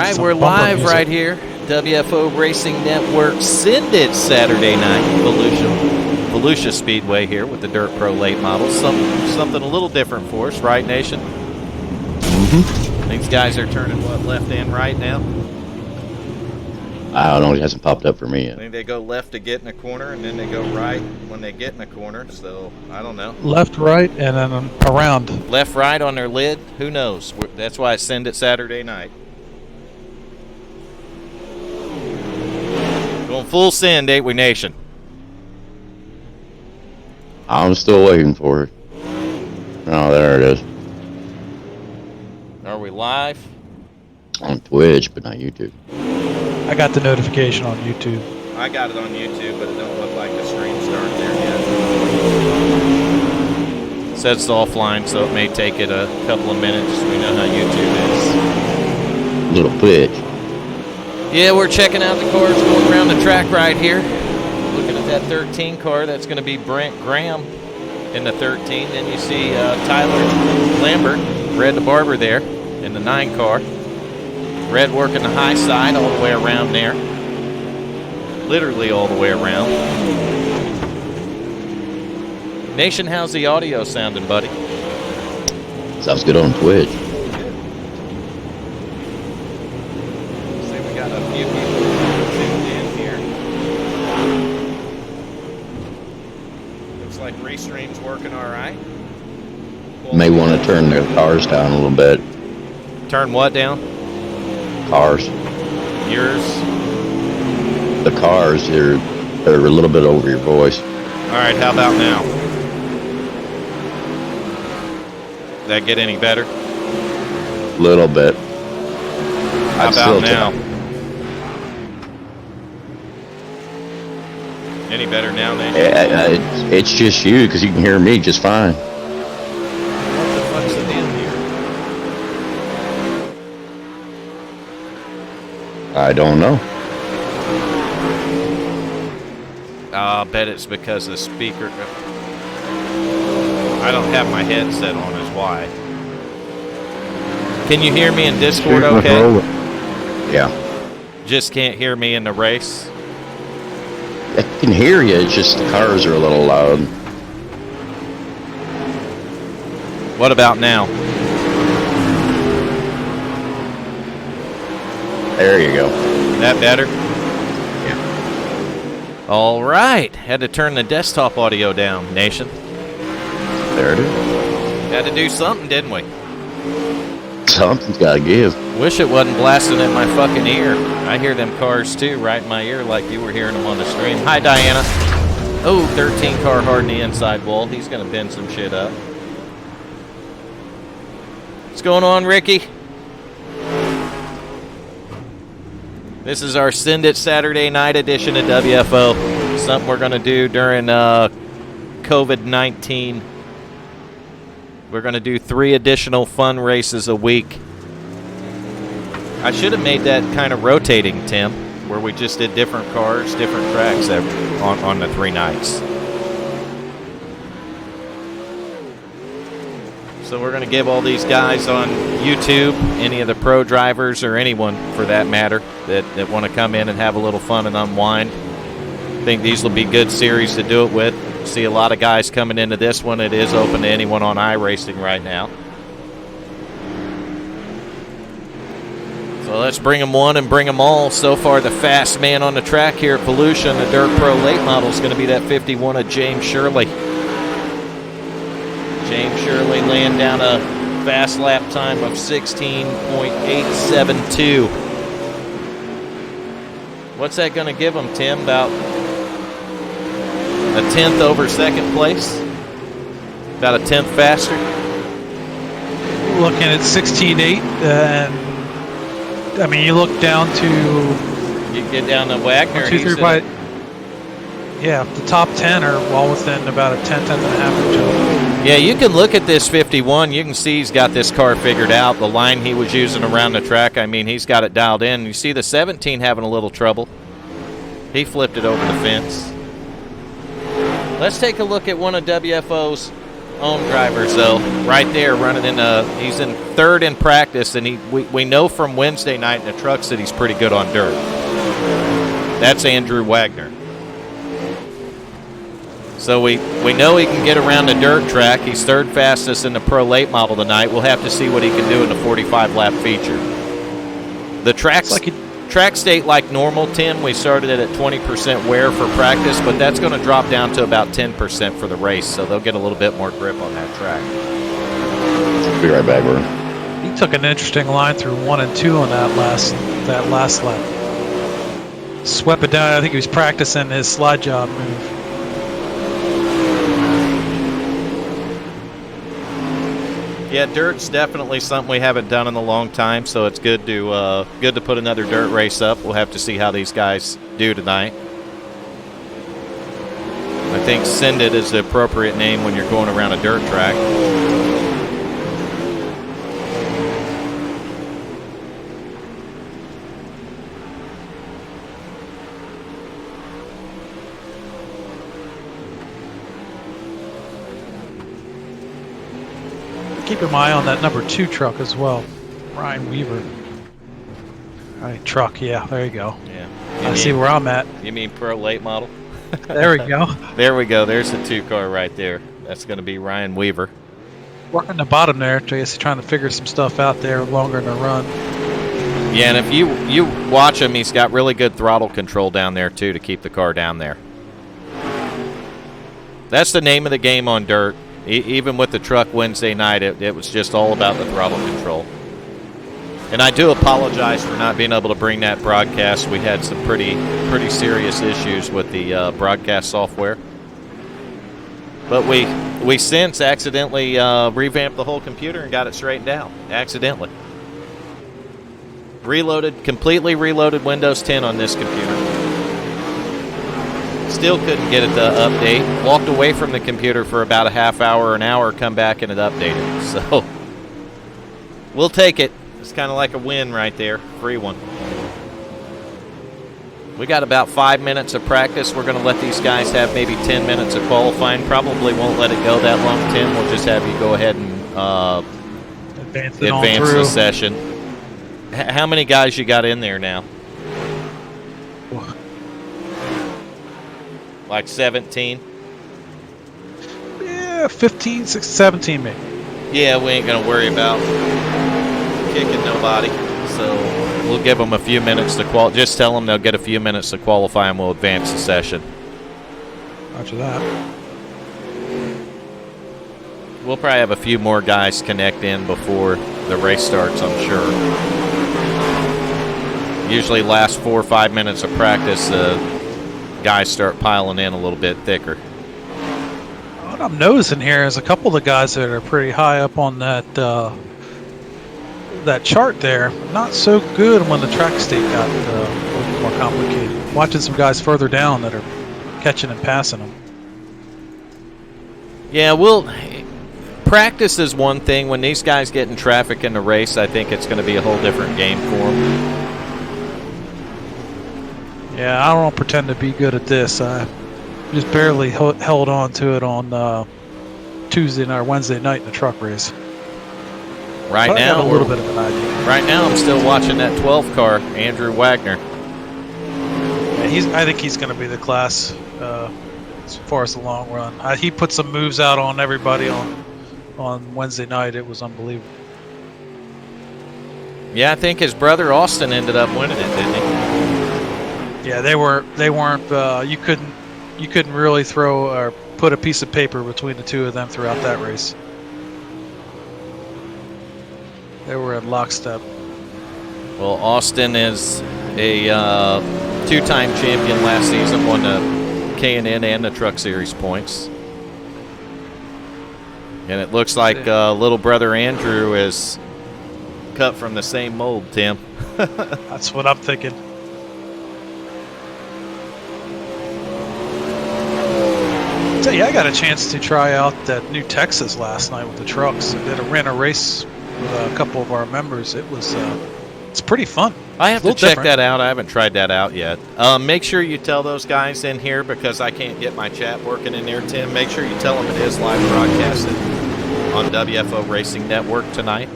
right, we're live right here. WFO Racing Network. Send it Saturday night. Volusia Speedway here with the Dirt Pro late models. Something a little different for us, right, Nation? Mm-hmm. These guys are turning, what, left and right now? I don't know. It hasn't popped up for me yet. I think they go left to get in a corner, and then they go right when they get in a corner. So, I don't know. Left, right, and then around. Left, right on their lid? Who knows? That's why I send it Saturday night. Going full send, ain't we, Nation? I'm still waiting for it. Oh, there it is. Are we live? On Twitch, but not YouTube. I got the notification on YouTube. I got it on YouTube, but it don't look like the stream started there yet. It says it's offline, so it may take it a couple of minutes. We know how YouTube is. Little glitch. Yeah, we're checking out the cars going around the track right here. Looking at that 13 car, that's going to be Brent Graham in the 13. Then you see Tyler Lambert, Red the Barber there in the 9 car. Red working the high side all the way around there. Literally all the way around. Nation, how's the audio sounding, buddy? Sounds good on Twitch. See, we got a few people tuned in here. Looks like Restream's working all right. May want to turn their cars down a little bit. Turn what down? Cars. Yours? The cars, they're a little bit over your voice. All right, how about now? Did that get any better? A little bit. How about now? Any better now, Nate? It's just you, because you can hear me just fine. What the fuck's the deal here? I don't know. I bet it's because the speaker. I don't have my headset on, is why. Can you hear me in Discord okay? Yeah. Just can't hear me in the race? I can hear you, it's just the cars are a little loud. What about now? There you go. That better? Yeah. All right. Had to turn the desktop audio down, Nation. There it is. Had to do something, didn't we? Something's got to give. Wish it wasn't blasting in my fucking ear. I hear them cars too, right in my ear, like you were hearing them on the stream. Hi, Diana. Oh, 13 car hard in the inside wall. He's going to bend some shit up. What's going on, Ricky? This is our Send It Saturday night edition of WFO. Something we're going to do during COVID-19. We're going to do 3 additional fun races a week. I should have made that kind of rotating, Tim, where we just did different cars, different tracks on the 3 nights. So we're going to give all these guys on YouTube, any of the pro drivers or anyone for that matter, that want to come in and have a little fun and unwind. I think these will be good series to do it with. See a lot of guys coming into this one. It is open to anyone on iRacing right now. So let's bring them one and bring them all. So far, the fast man on the track here at Volusia and the Dirt Pro late model is going to be that 51 of James Shirley. James Shirley laying down a fast lap time of 16.872. What's that going to give him, Tim? About a 10th over second place? About a 10th faster? Looking at 16.8, and I mean, you look down to. You get down to Wagner. 1, 2, 3, by. Yeah, the top 10 are all within about a 10th and a half of each other. Yeah, you can look at this 51. You can see he's got this car figured out. The line he was using around the track, I mean, he's got it dialed in. You see the 17 having a little trouble. He flipped it over the fence. Let's take a look at one of WFO's own drivers, though, right there running he's in third in practice, and we know from Wednesday night in the trucks that he's pretty good on dirt. That's Andrew Wagner. So we know he can get around the dirt track. He's third fastest in the Pro Late Model tonight. We'll have to see what he can do in the 45-lap feature. The track state like normal, Tim. We started it at 20% wear for practice, but that's going to drop down to about 10% for the race, so they'll get a little bit more grip on that track. Be right back, bro. He took an interesting line through 1 and 2 on that last lap. Swept it down. I think he was practicing his slide job move. Yeah, dirt's definitely something we haven't done in a long time, so it's good to put another dirt race up. We'll have to see how these guys do tonight. I think Send It is the appropriate name when you're going around a dirt track. Keep an eye on that number 2 truck as well, Ryan Weaver. All right, truck, yeah, there you go. Yeah, I see where I'm at. You mean Pro Late Model? There we go. There we go. There's the 2 car right there. That's going to be Ryan Weaver. Working the bottom there, just trying to figure some stuff out there longer in the run. Yeah, and if you watch him, he's got really good throttle control down there too to keep the car down there. That's the name of the game on dirt. Even with the truck Wednesday night, it was just all about the throttle control. And I do apologize for not being able to bring that broadcast. We had some pretty serious issues with the broadcast software. But we since accidentally revamped the whole computer and got it straightened out. Accidentally. Completely reloaded Windows 10 on this computer. Still couldn't get it to update. Walked away from the computer for about a half hour, an hour, come back and it updated. So we'll take it. It's kind of like a win right there. Free one. We got about 5 minutes of practice. We're going to let these guys have maybe 10 minutes of qualifying. Probably won't let it go that long, Tim. We'll just have you go ahead and advance the session. How many guys you got in there now? Like 17? Yeah, 15, 16, 17 maybe. Yeah, we ain't going to worry about kicking nobody. So we'll give them a few minutes to qualify. Just tell them they'll get a few minutes to qualify and we'll advance the session. Roger that. We'll probably have a few more guys connect in before the race starts, I'm sure. Usually last 4 or 5 minutes of practice, guys start piling in a little bit thicker. What I'm noticing here is a couple of the guys that are pretty high up on that that chart there, not so good when the track state got a little more complicated. Watching some guys further down that are catching and passing them. Yeah, practice is one thing. When these guys get in traffic in the race, I think it's going to be a whole different game for them. Yeah, I don't pretend to be good at this. I just barely held on to it on Tuesday or Wednesday night in the truck race. Right but now, I got a little bit of an idea. Right now, I'm still watching that 12 car, Andrew Wagner. Yeah, I think he's going to be the class as far as the long run. He put some moves out on everybody on Wednesday night. It was unbelievable. Yeah, I think his brother Austin ended up winning it, didn't he? Yeah, they weren't. You couldn't really throw or put a piece of paper between the two of them throughout that race. They were at lockstep. Well, Austin is a two-time champion last season, won the K&N and the Truck Series points. And it looks like little brother Andrew is cut from the same mold, Tim. That's what I'm thinking. Tell you, I got a chance to try out that new Texas last night with the trucks. I ran a race with a couple of our members. It was It's pretty fun. I have It's a to little check different. that out. I haven't tried that out yet. Make sure you tell those guys in here, because I can't get my chat working in there, Tim. Make sure you tell them it is live broadcasted on WFO Racing Network tonight.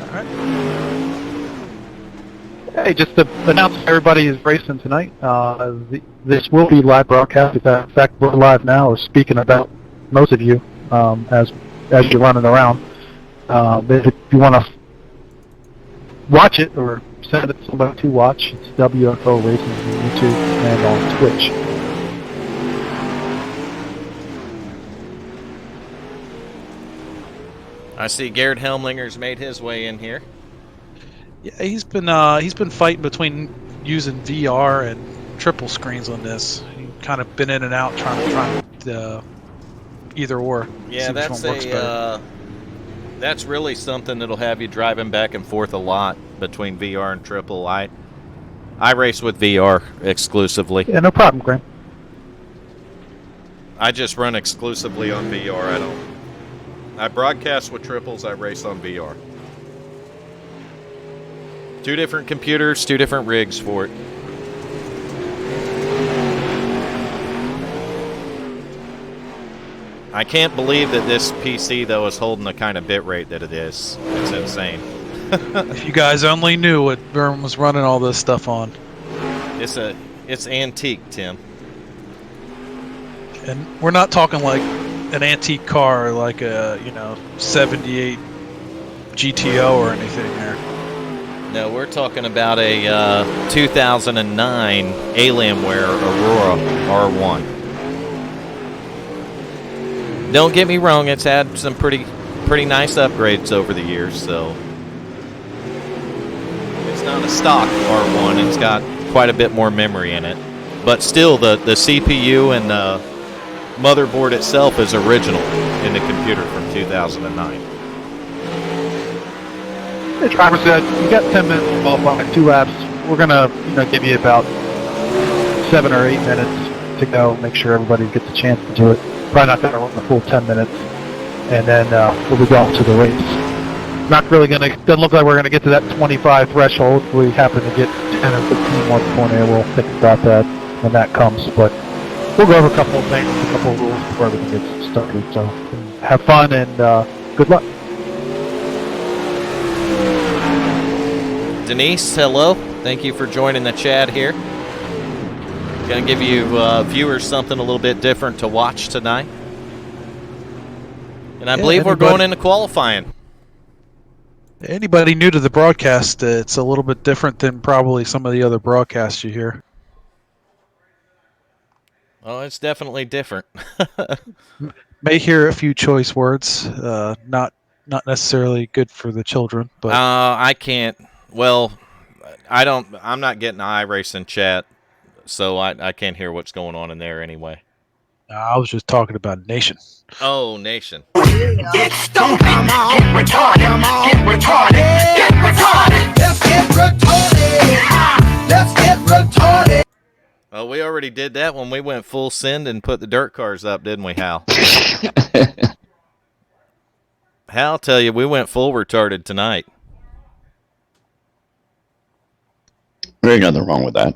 All right. Hey, just to announce everybody is racing tonight. This will be live broadcast. In fact, we're live now. We're speaking about most of you as you're running around. If you want to watch it or send it to somebody to watch, it's WFO Racing on YouTube and on Twitch. I see Garrett Helmlinger's made his way in here. Yeah, he's been fighting between using VR and triple screens on this. He kind of been in and out trying either or. Yeah, see which that's one works better. that's really something that'll have you driving back and forth a lot between VR and triple. I race with VR exclusively. Yeah, no problem, Graham. I just run exclusively on VR. I broadcast with triples. I race on VR. 2 different computers, 2 different rigs for it. I can't believe that this PC, though, is holding the kind of bit rate that it is. It's insane. If you guys only knew what Vern was running all this stuff on. It's antique, Tim. And we're not talking like an antique car, like a 78 GTO or anything there. No, we're talking about a 2009 Alienware Aurora R1. Don't get me wrong; it's had some pretty nice upgrades over the years. So it's not a stock R1; it's got quite a bit more memory in it. But still, the CPU and motherboard itself is original in the computer from 2009. The driver said, you got 10 minutes to qualify, 2 laps. We're going to give you about 7 or 8 minutes to go, make sure everybody gets a chance to do it. Probably not going to run the full 10 minutes. And then we'll be going to the race. Not really going to, doesn't look like we're going to get to that 25 threshold. If we happen to get 10 or 15 more before there, we'll think about that when that comes. But we'll go over a couple of things, a couple of rules before everything gets started. So have fun and good luck. Denise, hello. Thank you for joining the chat here. Going to give you viewers something a little bit different to watch tonight. And I believe we're going into qualifying. Anybody new to the broadcast, it's a little bit different than probably some of the other broadcasts you hear. Oh, it's definitely different. May hear a few choice words, not necessarily good for the children, but I can't. Well, I'm not getting iRacing chat, so I can't hear what's going on in there anyway. I was just talking about Nation. Oh, Nation. Get stoned, come on, get retarded, come on, get retarded, get retarded. Let's get retarded. Let's get retarded. Oh, we already did that when we went full send and put the dirt cars up, didn't we, Hal? Hal, tell you, we went full retarded tonight. There ain't nothing wrong with that.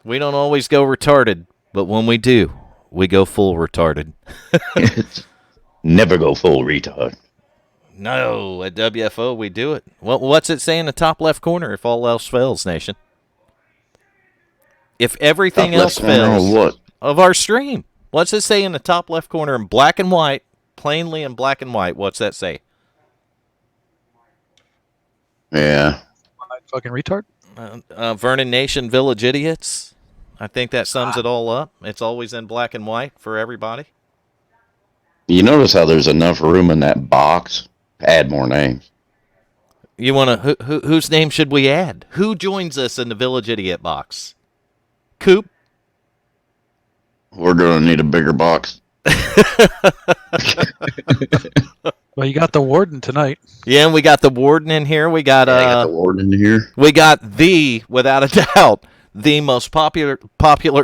We don't always go retarded, but when we do, we go full retarded. Never go full retard. No, at WFO we do it. What's it say in the top left corner if all else fails, Nation? If everything else fails what? of our stream, what's it say in the top left corner in black and white, plainly in black and white? What's that say? Yeah. Fucking retard. Vernon Nation Village Idiots. I think that sums it all up. It's always in black and white for everybody. You notice how there's enough room in that box? Add more names. You want to? Whose name should we add? Who joins us in the Village Idiot box? Coop. We're going to need a bigger box. Well, you got the warden tonight. Yeah, and we got the warden in here. We got I got the warden in here. We got without a doubt, the most popular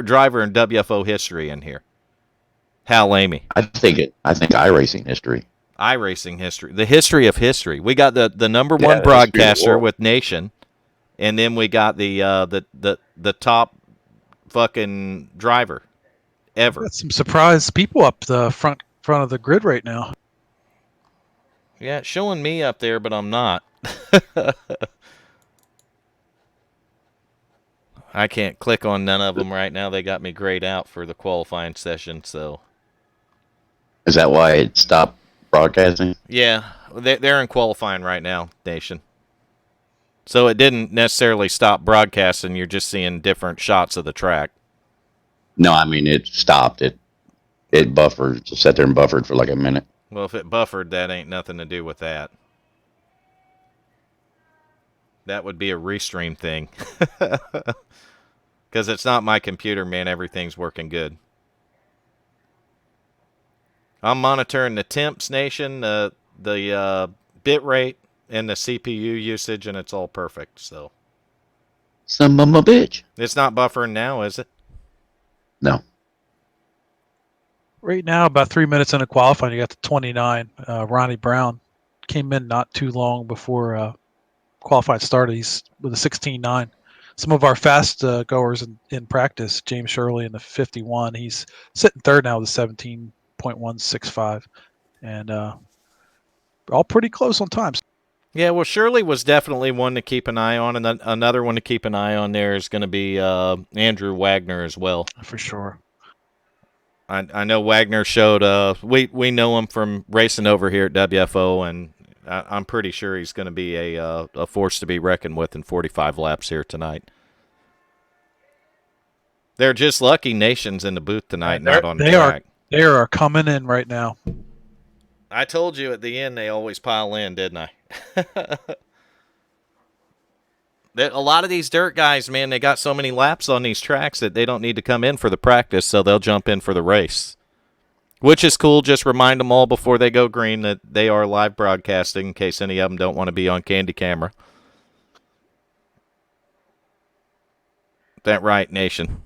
driver in WFO history in here. Hal Amy. I think iRacing history. iRacing history, the history of history. We got the number one Yeah, the history of the broadcaster world. with Nation, and then we got the top fucking driver ever. Got some surprise people up the front of the grid right now. Yeah, it's showing me up there, but I'm not. I can't click on none of them right now. They got me grayed out for the qualifying session, so. Is that why it stopped broadcasting? Yeah, they're in qualifying right now, Nation. So it didn't necessarily stop broadcasting. You're just seeing different shots of the track. No, I mean it stopped. It buffered. Just sat there and buffered for like a minute. Well, if it buffered, that ain't nothing to do with that. That would be a restream thing. Because it's not my computer, man. Everything's working good. I'm monitoring the temps, Nation, the bit rate, and the CPU usage, and it's all perfect. So Son of a bitch. it's not buffering now, is it? No. Right now, about 3 minutes into qualifying, you got the 29. Ronnie Brown came in not too long before qualifying started. He's with a 16.9. Some of our fast goers in practice, James Shirley in the 51, he's sitting third now with a 17.165. And all pretty close on times. Yeah, well, Shirley was definitely one to keep an eye on, and then another one to keep an eye on there is going to be Andrew Wagner as well. For sure. I know Wagner showed. We know him from racing over here at WFO, and I'm pretty sure he's going to be a force to be reckoned with in 45 laps here tonight. They're just lucky Nation's in the booth tonight, not on the track. They are coming in right now. I told you at the end they always pile in, didn't I? A lot of these dirt guys, man, they got so many laps on these tracks that they don't need to come in for the practice, so they'll jump in for the race. Which is cool. Just remind them all before they go green that they are live broadcasting in case any of them don't want to be on candy camera. That right, Nation?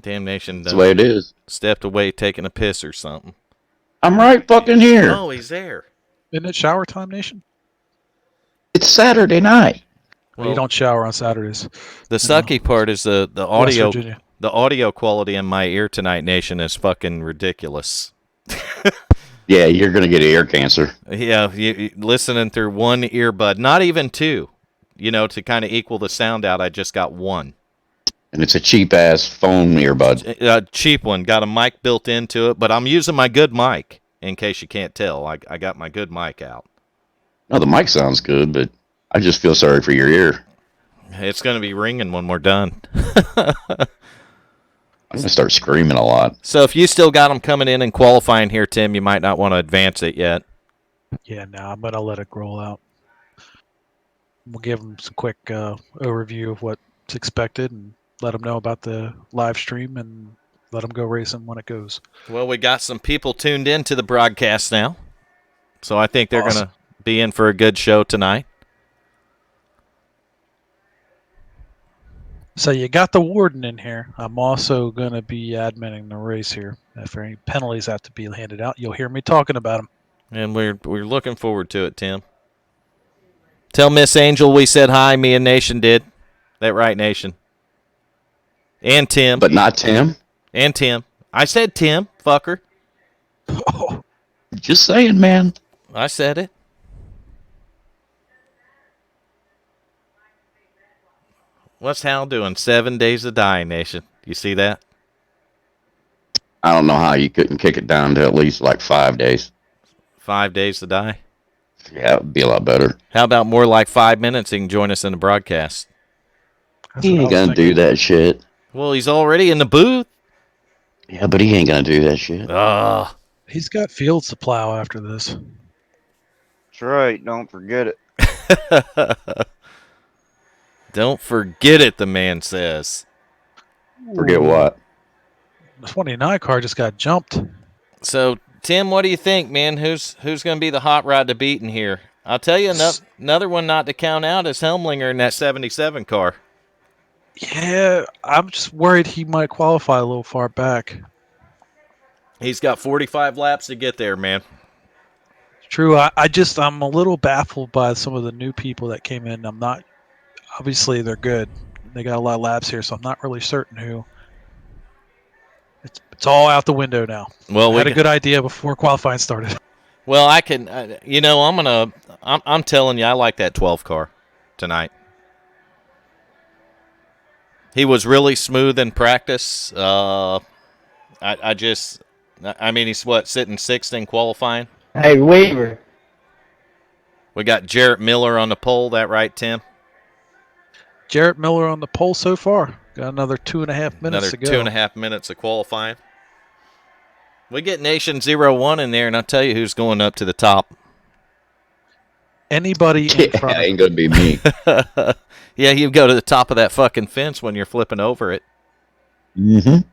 Damn Nation That's the way it is. stepped away taking a piss or something. I'm right fucking here. Oh, he's there. Isn't it shower time, Nation? It's Saturday night. Well, you don't shower on Saturdays. The sucky part is the West audio. Virginia. The audio quality in my ear tonight, Nation, is fucking ridiculous. Yeah, you're gonna get ear cancer. Yeah, you listening through one earbud, not even two. You know, to kind of equal the sound out, I just got one. And it's a cheap ass phone earbud. A cheap one, got a mic built into it, but I'm using my good mic. In case you can't tell, I got my good mic out. No, the mic sounds good, but I just feel sorry for your ear. It's going to be ringing when we're done. I'm gonna start screaming a lot. So if you still got them coming in and qualifying here, Tim, you might not want to advance it yet. Yeah, no, I'm going to let it roll out. We'll give them some quick overview of what's expected and let them know about the live stream and let them go racing when it goes. Well, we got some people tuned in to the broadcast now, so I think they're going to be in for a good show tonight. So you got the warden in here. I'm also going to be adminning the race here. If any penalties have to be handed out, you'll hear me talking about them. And we're looking forward to it, Tim. Tell Miss Angel we said hi. Me and Nation did. That right, Nation? And Tim. But not Tim. And Tim. I said Tim, fucker. Oh, Just saying, man. I said it. What's Hal doing? 7 days of dying, Nation. You see that? I don't know how you couldn't kick it down to at least like 5 days. 5 days to die. Yeah, it would be a lot better. How about more like 5 minutes? He can join us in the broadcast. that's He what I ain't was gonna do thinking. that shit. Well, he's already in the booth. Yeah, but he ain't gonna do that shit. He's got fields to plow after this. That's right. Don't forget it. Don't forget it, the man says. Forget what? The 29 car just got jumped. So, Tim, what do you think, man? Who's going to be the hot rod to beat in here? I'll tell you another one not to count out is Helmlinger in that 77 car. Yeah, I'm just worried he might qualify a little far back. He's got 45 laps to get there, man. True. I'm a little baffled by some of the new people that came in. I'm not. Obviously, they're good. They got a lot of laps here, so I'm not really certain who. It's all out the window now. Well, I had a good idea before qualifying started. Well, I can. I'm telling you, I like that 12 car tonight. He was really smooth in practice. I mean, he's sitting sixth in qualifying. Hey, Weaver. We got Jarrett Miller on the pole. That right, Tim? Jarrett Miller on the pole so far. Got another 2.5 minutes to go. Another 2.5 minutes of qualifying. We get Nation 01 in there, and I'll tell you who's going up to the top. Anybody in front of ain't gonna be me. Yeah, you go to the top of that fucking fence when you're flipping over it. Mm-hmm.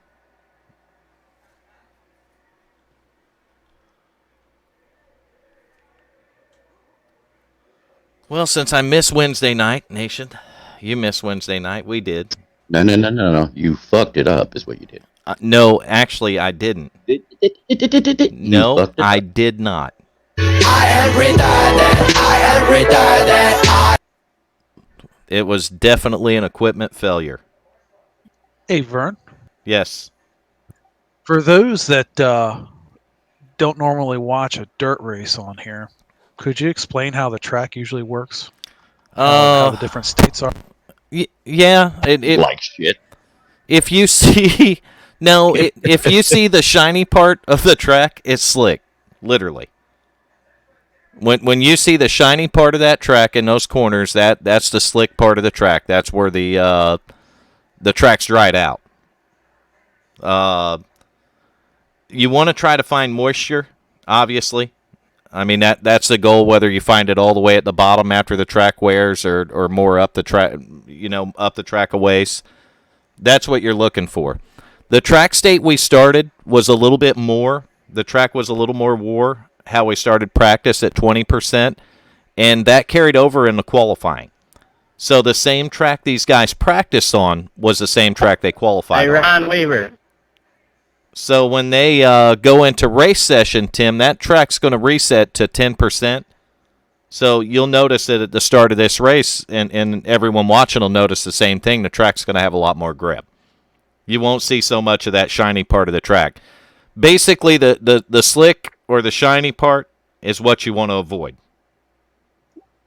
Well, since I missed Wednesday night, Nation, you missed Wednesday night. We did. No. You fucked it up, is what you did. No, actually, I didn't. No, I did not. It was definitely an equipment failure. Hey, Vern. Yes. For those that don't normally watch a dirt race on here, could you explain how the track usually works? How the different states are? Yeah. It like shit. If you see... No, if you see the shiny part of the track, it's slick. Literally. When you see the shiny part of that track in those corners, that's the slick part of the track. That's where the track's dried out. You want to try to find moisture, obviously. I mean that's the goal. Whether you find it all the way at the bottom after the track wears, or more up the track, up the track a ways. That's what you're looking for. The track state we started was a little bit more. The track was a little more war. How we started practice at 20%, and that carried over in the qualifying. So the same track these guys practiced on was the same track they qualified on. Hey, Ron Weaver. So when they go into race session, Tim, that track's going to reset to 10%. So you'll notice that at the start of this race, and everyone watching will notice the same thing, the track's going to have a lot more grip. You won't see so much of that shiny part of the track. Basically, the slick or the shiny part is what you want to avoid.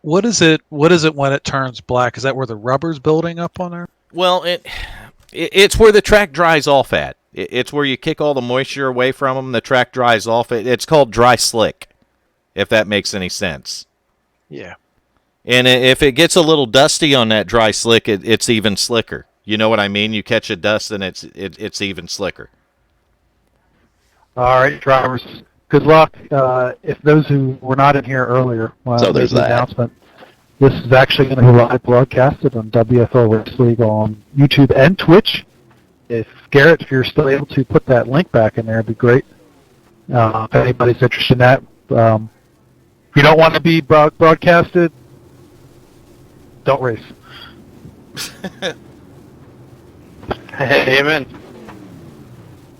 What is it when it turns black? Is that where the rubber's building up on there? Well, it's where the track dries off at. It's where you kick all the moisture away from them. The track dries off. It's called dry slick, if that makes any sense. Yeah. And if it gets a little dusty on that dry slick, it's even slicker. You know what I mean? You catch a dust and it's even slicker. All right, drivers. Good luck. If those who were not in here earlier, So there's made the that. announcement. This is actually going to be live broadcasted on WFO Racing League on YouTube and Twitch. If Garrett, if you're still able to put that link back in there, it'd be great. If anybody's interested in that, if you don't want to be broadcasted, don't race. Amen.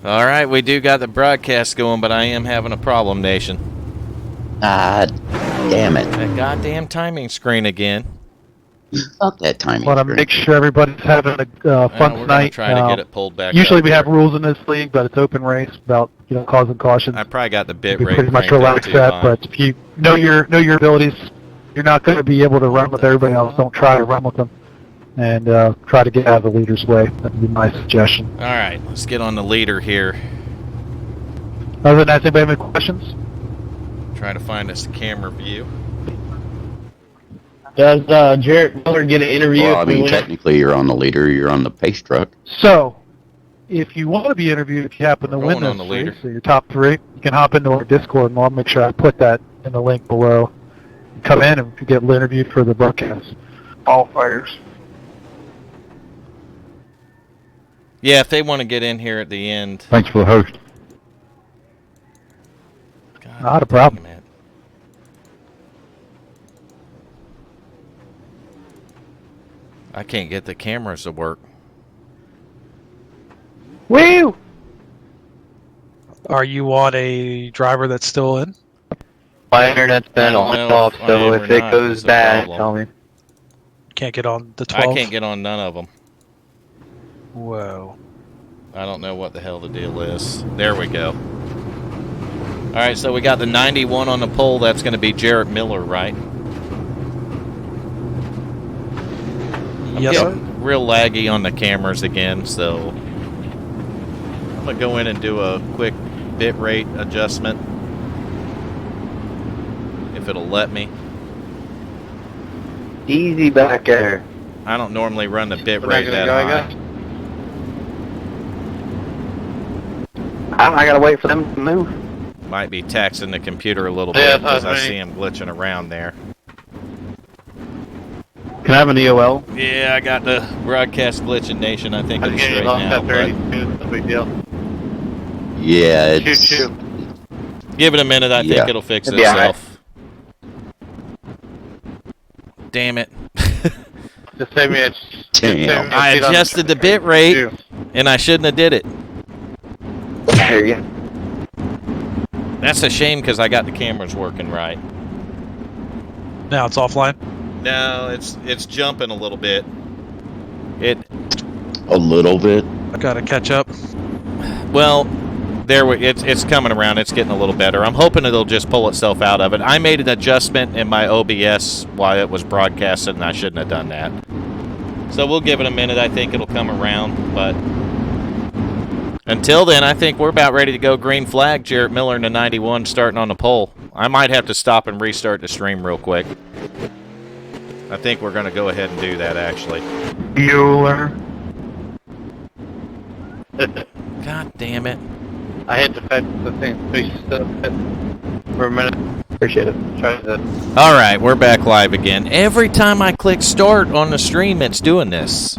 All right, we do got the broadcast going, but I am having a problem, Nation. Ah, damn it. That goddamn timing screen again. Fuck that timing. Want to make sure everybody's having a fun We're tonight. trying to get it pulled back. Usually up we have here. rules in this league, but it's open race about causing cautions. I probably got the bit You rate pretty much cranked up relax too that, high. but if you know your abilities, you're not going to be able to run with everybody else. Don't try to run with them, and try to get out of the leader's way. That would be my suggestion. All right, let's get on the leader here. Other than that, does anybody have any questions? Try to find us a camera view. Does Jarrett Miller get an interview? Well, I if we mean, win? technically you're on the leader. You're on the pace truck. So, if you want to be interviewed, if you happen to We're win going on this the leader. race, so your top three, you can hop into our Discord, and I'll make sure I put that in the link below. Come in and you get interviewed for the broadcast. All fighters. Yeah, if they want to get in here at the end. Thanks for the host. God Not a problem. damn it. I can't get the cameras to work. Woo! Are you on a driver that's still in? My internet's I been don't on know off, if I so am or if it not, goes is the bad, problem. tell me. Can't get on the I 12? can't get on none of them. Whoa. I don't know what the hell the deal is. There we go. All right, so we got the 91 on the pole. That's going to be Jarrett Miller, right? Yes, sir. Real laggy on the cameras again, so I'm going to go in and do a quick bit rate adjustment. If it'll let me. Easy back there. I don't normally run the bit We're not rate gonna that go, I high. guess. I gotta wait for them to move. Might be taxing the computer a little Yeah, bit because I that's me. see him glitching around there. Can I have an EOL? Yeah, I got the broadcast glitching nation. I think it'll straighten out, but No big deal. Yeah, Shoot, it's shoot. give it a minute. I think Yeah. it'll fix It'll be all right. itself. Damn it. Just save me a... Damn. I adjusted the bit rate, and I shouldn't have did it. There you go. That's a shame because I got the cameras working right. Now it's offline. No, it's jumping a little bit. a little bit. I gotta catch up. Well, it's coming around. It's getting a little better. I'm hoping it'll just pull itself out of it. I made an adjustment in my OBS while it was broadcasted, and I shouldn't have done that. So we'll give it a minute. I think it'll come around, but until then, I think we're about ready to go green flag. Jarrett Miller in the 91 starting on the pole. I might have to stop and restart the stream real quick. I think we're going to go ahead and do that, actually. Bueller. God damn it. I had to fetch the thing for a minute. Appreciate it. Try to... All right, we're back live again. Every time I click start on the stream, it's doing this.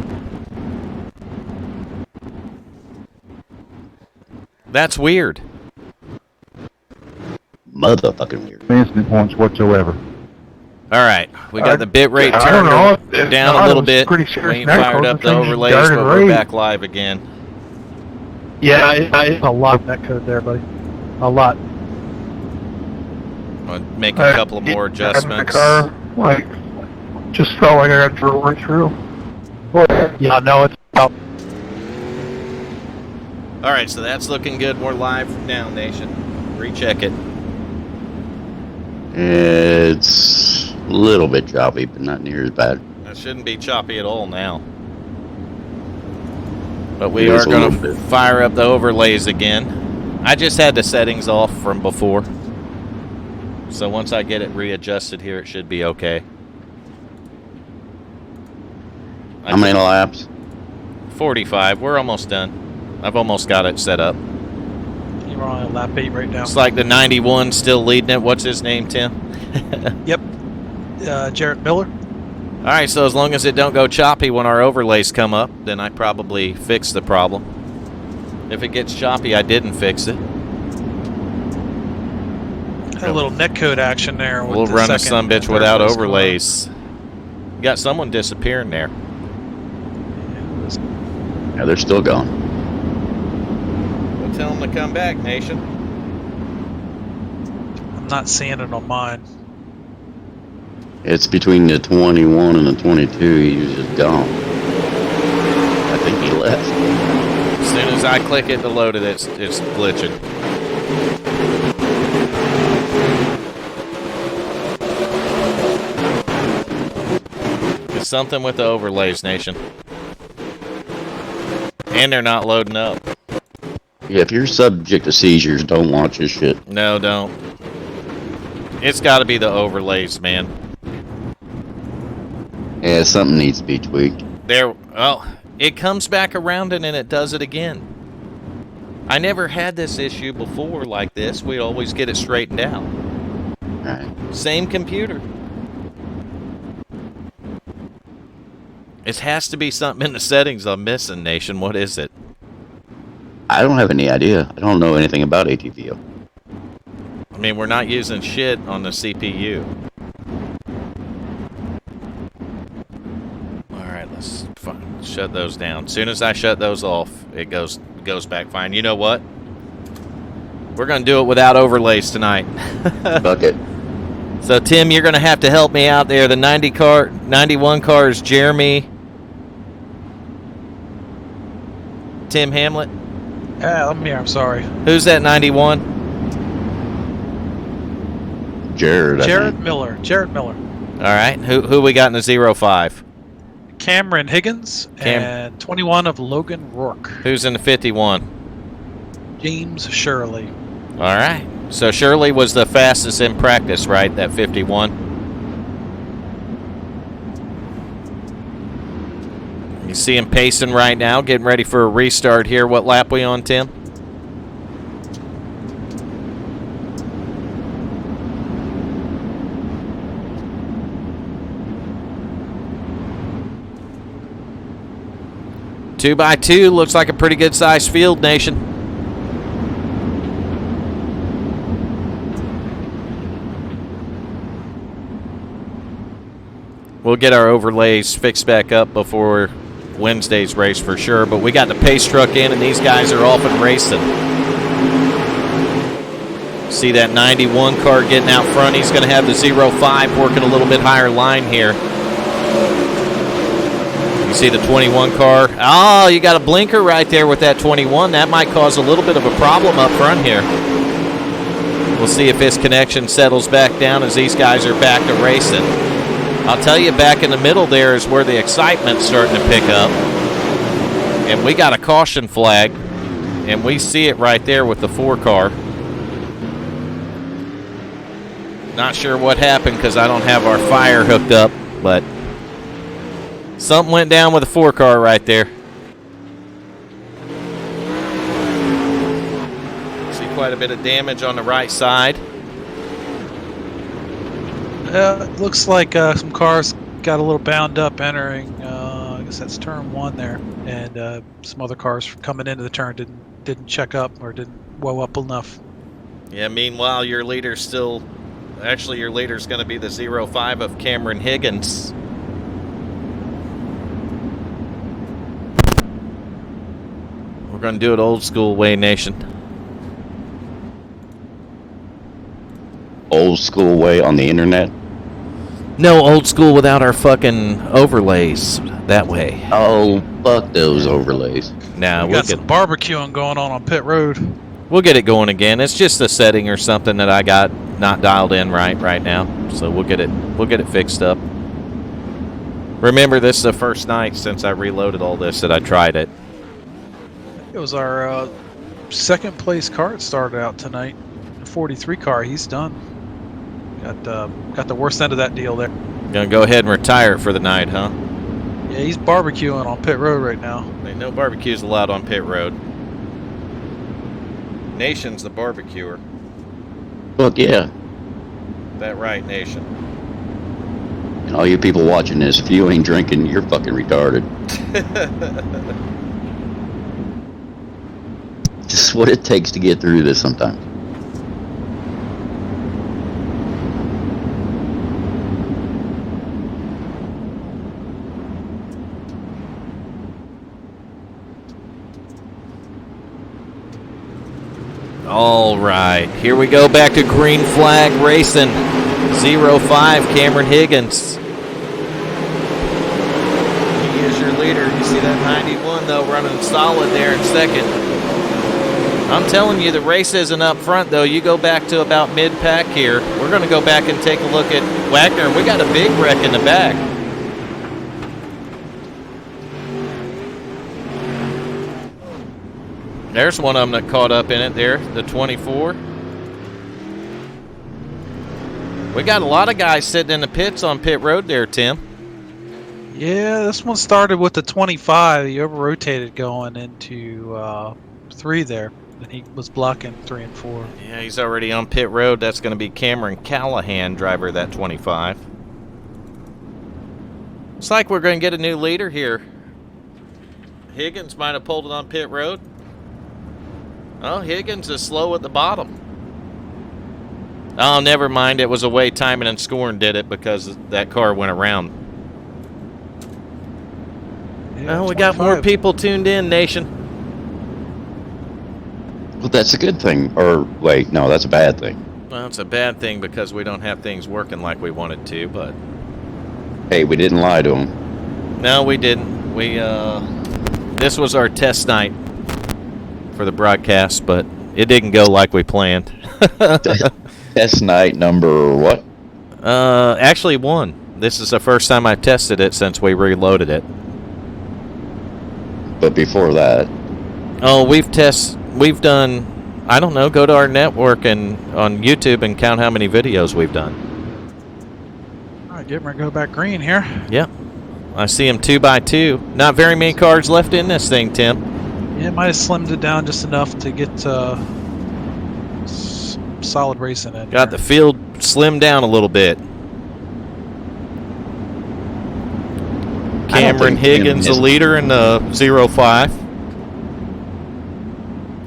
That's weird. Motherfucking weird. Advancement points whatsoever. All right, we got the bit rate I don't turned know. If down not, a little it was bit. pretty We serious ain't night, fired folks. up The the thing just overlays, started but we're right. back live again. Yeah, it's a lot of net code there, buddy. A lot. I'll make a couple of more adjustments. Like, just felt like I got to work through. Yeah, no, it's about. All right, so that's looking good. We're live now, Nation. Recheck it. It's a little bit choppy, but not near as bad. That shouldn't be choppy at all now. But we It are is a going little to bit. fire up the overlays again. I just had the settings off from before. So once I get it readjusted here, it should be okay. How many laps? 45. We're almost done. I've almost got it set up. You're on lap 8 right now. It's like the 91 still leading it. What's his name, Tim? Yep. Jarrett Miller. All right, so as long as it don't go choppy when our overlays come up, then I probably fixed the problem. If it gets choppy, I didn't fix it. Had a little netcode action there. With We'll the run a second sumbitch and third without place overlays. You got someone disappearing there. Yeah, they're still going. We'll tell them to come back, Nation. I'm not seeing it on mine. It's between the 21 and the 22. He's just gone. I think he left. As soon as I click it to load it, it's glitching. It's something with the overlays, Nation. And they're not loading up. Yeah, if you're subject to seizures, don't watch this shit. No, don't. It's got to be the overlays, man. Yeah, something needs to be tweaked. There. Oh, it comes back around and then it does it again. I never had this issue before like this. We'd always get it straightened out. Alright. Same computer. It has to be something in the settings I'm missing, Nation. What is it? I don't have any idea. I don't know anything about ATVO. I mean, we're not using shit on the CPU. Alright, let's shut those down. As soon as I shut those off, it goes back fine. You know what? We're going to do it without overlays tonight. Bucket. So, Tim, you're going to have to help me out there. The 91 car is Jeremy. Tim Hamlet. I'm here. I'm sorry. Who's that 91? Jared. I Jared think. Miller. Jared Miller. All right. Who we got in the 05? Cameron Higgins and 21 of Logan Rourke. Who's in the 51? James Shirley. All right. So Shirley was the fastest in practice, right? That 51. You see him pacing right now, getting ready for a restart here. What lap we on, Tim? Two by two, looks like a pretty good sized field, Nation. We'll get our overlays fixed back up before Wednesday's race for sure, but we got the pace truck in and these guys are off and racing. See that 91 car getting out front. He's going to have the 05 working a little bit higher line here. You see the 21 car. Oh, you got a blinker right there with that 21. That might cause a little bit of a problem up front here. We'll see if his connection settles back down as these guys are back to racing. I'll tell you, back in the middle there is where the excitement's starting to pick up. And we got a caution flag, and we see it right there with the 4 car. Not sure what happened because I don't have our fire hooked up, but something went down with the 4 car right there. See quite a bit of damage on the right side. It looks like some cars got a little bound up entering. I guess that's turn 1 there, and some other cars coming into the turn didn't check up or didn't woe up enough. Yeah. Meanwhile, your leader's still. Actually, your leader's going to be the 05 of Cameron Higgins. We're going to do it old school way, Nation. Old school way on the internet. No, old school without our fucking overlays that way. Oh, fuck those overlays. Nah, We got some barbecuing going on pit road. we'll get it going again. It's just a setting or something that I got not dialed in right now. So we'll get it fixed up. Remember, this is the first night since I reloaded all this that I tried it. It was our second place car that started out tonight. The 43 car, he's done. Got the worst end of that deal there. Gonna go ahead and retire for the night, huh? Yeah, he's barbecuing on pit road right now. Ain't no barbecues allowed on pit road. Nation's the barbecuer. Fuck yeah. That right, Nation. And all you people watching this, if you ain't drinking, you're fucking retarded. Just what it takes to get through this sometimes. All right, here we go back to green flag racing. 05 Cameron Higgins. He is your leader. You see that 91 though running solid there in second. I'm telling you, the race isn't up front though. You go back to about mid-pack here. We're going to go back and take a look at Wagner. We got a big wreck in the back. There's one of them that caught up in it there, the 24. We got a lot of guys sitting in the pits on pit road there, Tim. Yeah, this one started with the 25. He over-rotated going into 3 there. And he was blocking 3 and 4. Yeah, he's already on pit road. That's going to be Cameron Callahan, driver of that 25. Looks like we're going to get a new leader here. Higgins might have pulled it on pit road. Oh, Higgins is slow at the bottom. Oh, never mind. It was the way timing and scoring did it because that car went around. Yeah, Oh, we got more people tuned in, Nation. Well, that's a good thing. Or, wait, no, that's a bad thing. Well, it's a bad thing because we don't have things working like we wanted to, but... Hey, we didn't lie to them. No, we didn't. This was our test night for the broadcast, but it didn't go like we planned. Test night number what? Actually, 1. This is the first time I've tested it since we reloaded it. But before that, Oh, we've done, I don't know, go to our network and on YouTube and count how many videos we've done. All right, getting ready to go back green here. Yep. I see them 2x2. Not very many cars left in this thing, Tim. Yeah, might have slimmed it down just enough to get solid racing in. Got the field slimmed down a little bit. Cameron Higgins, the leader in the 05.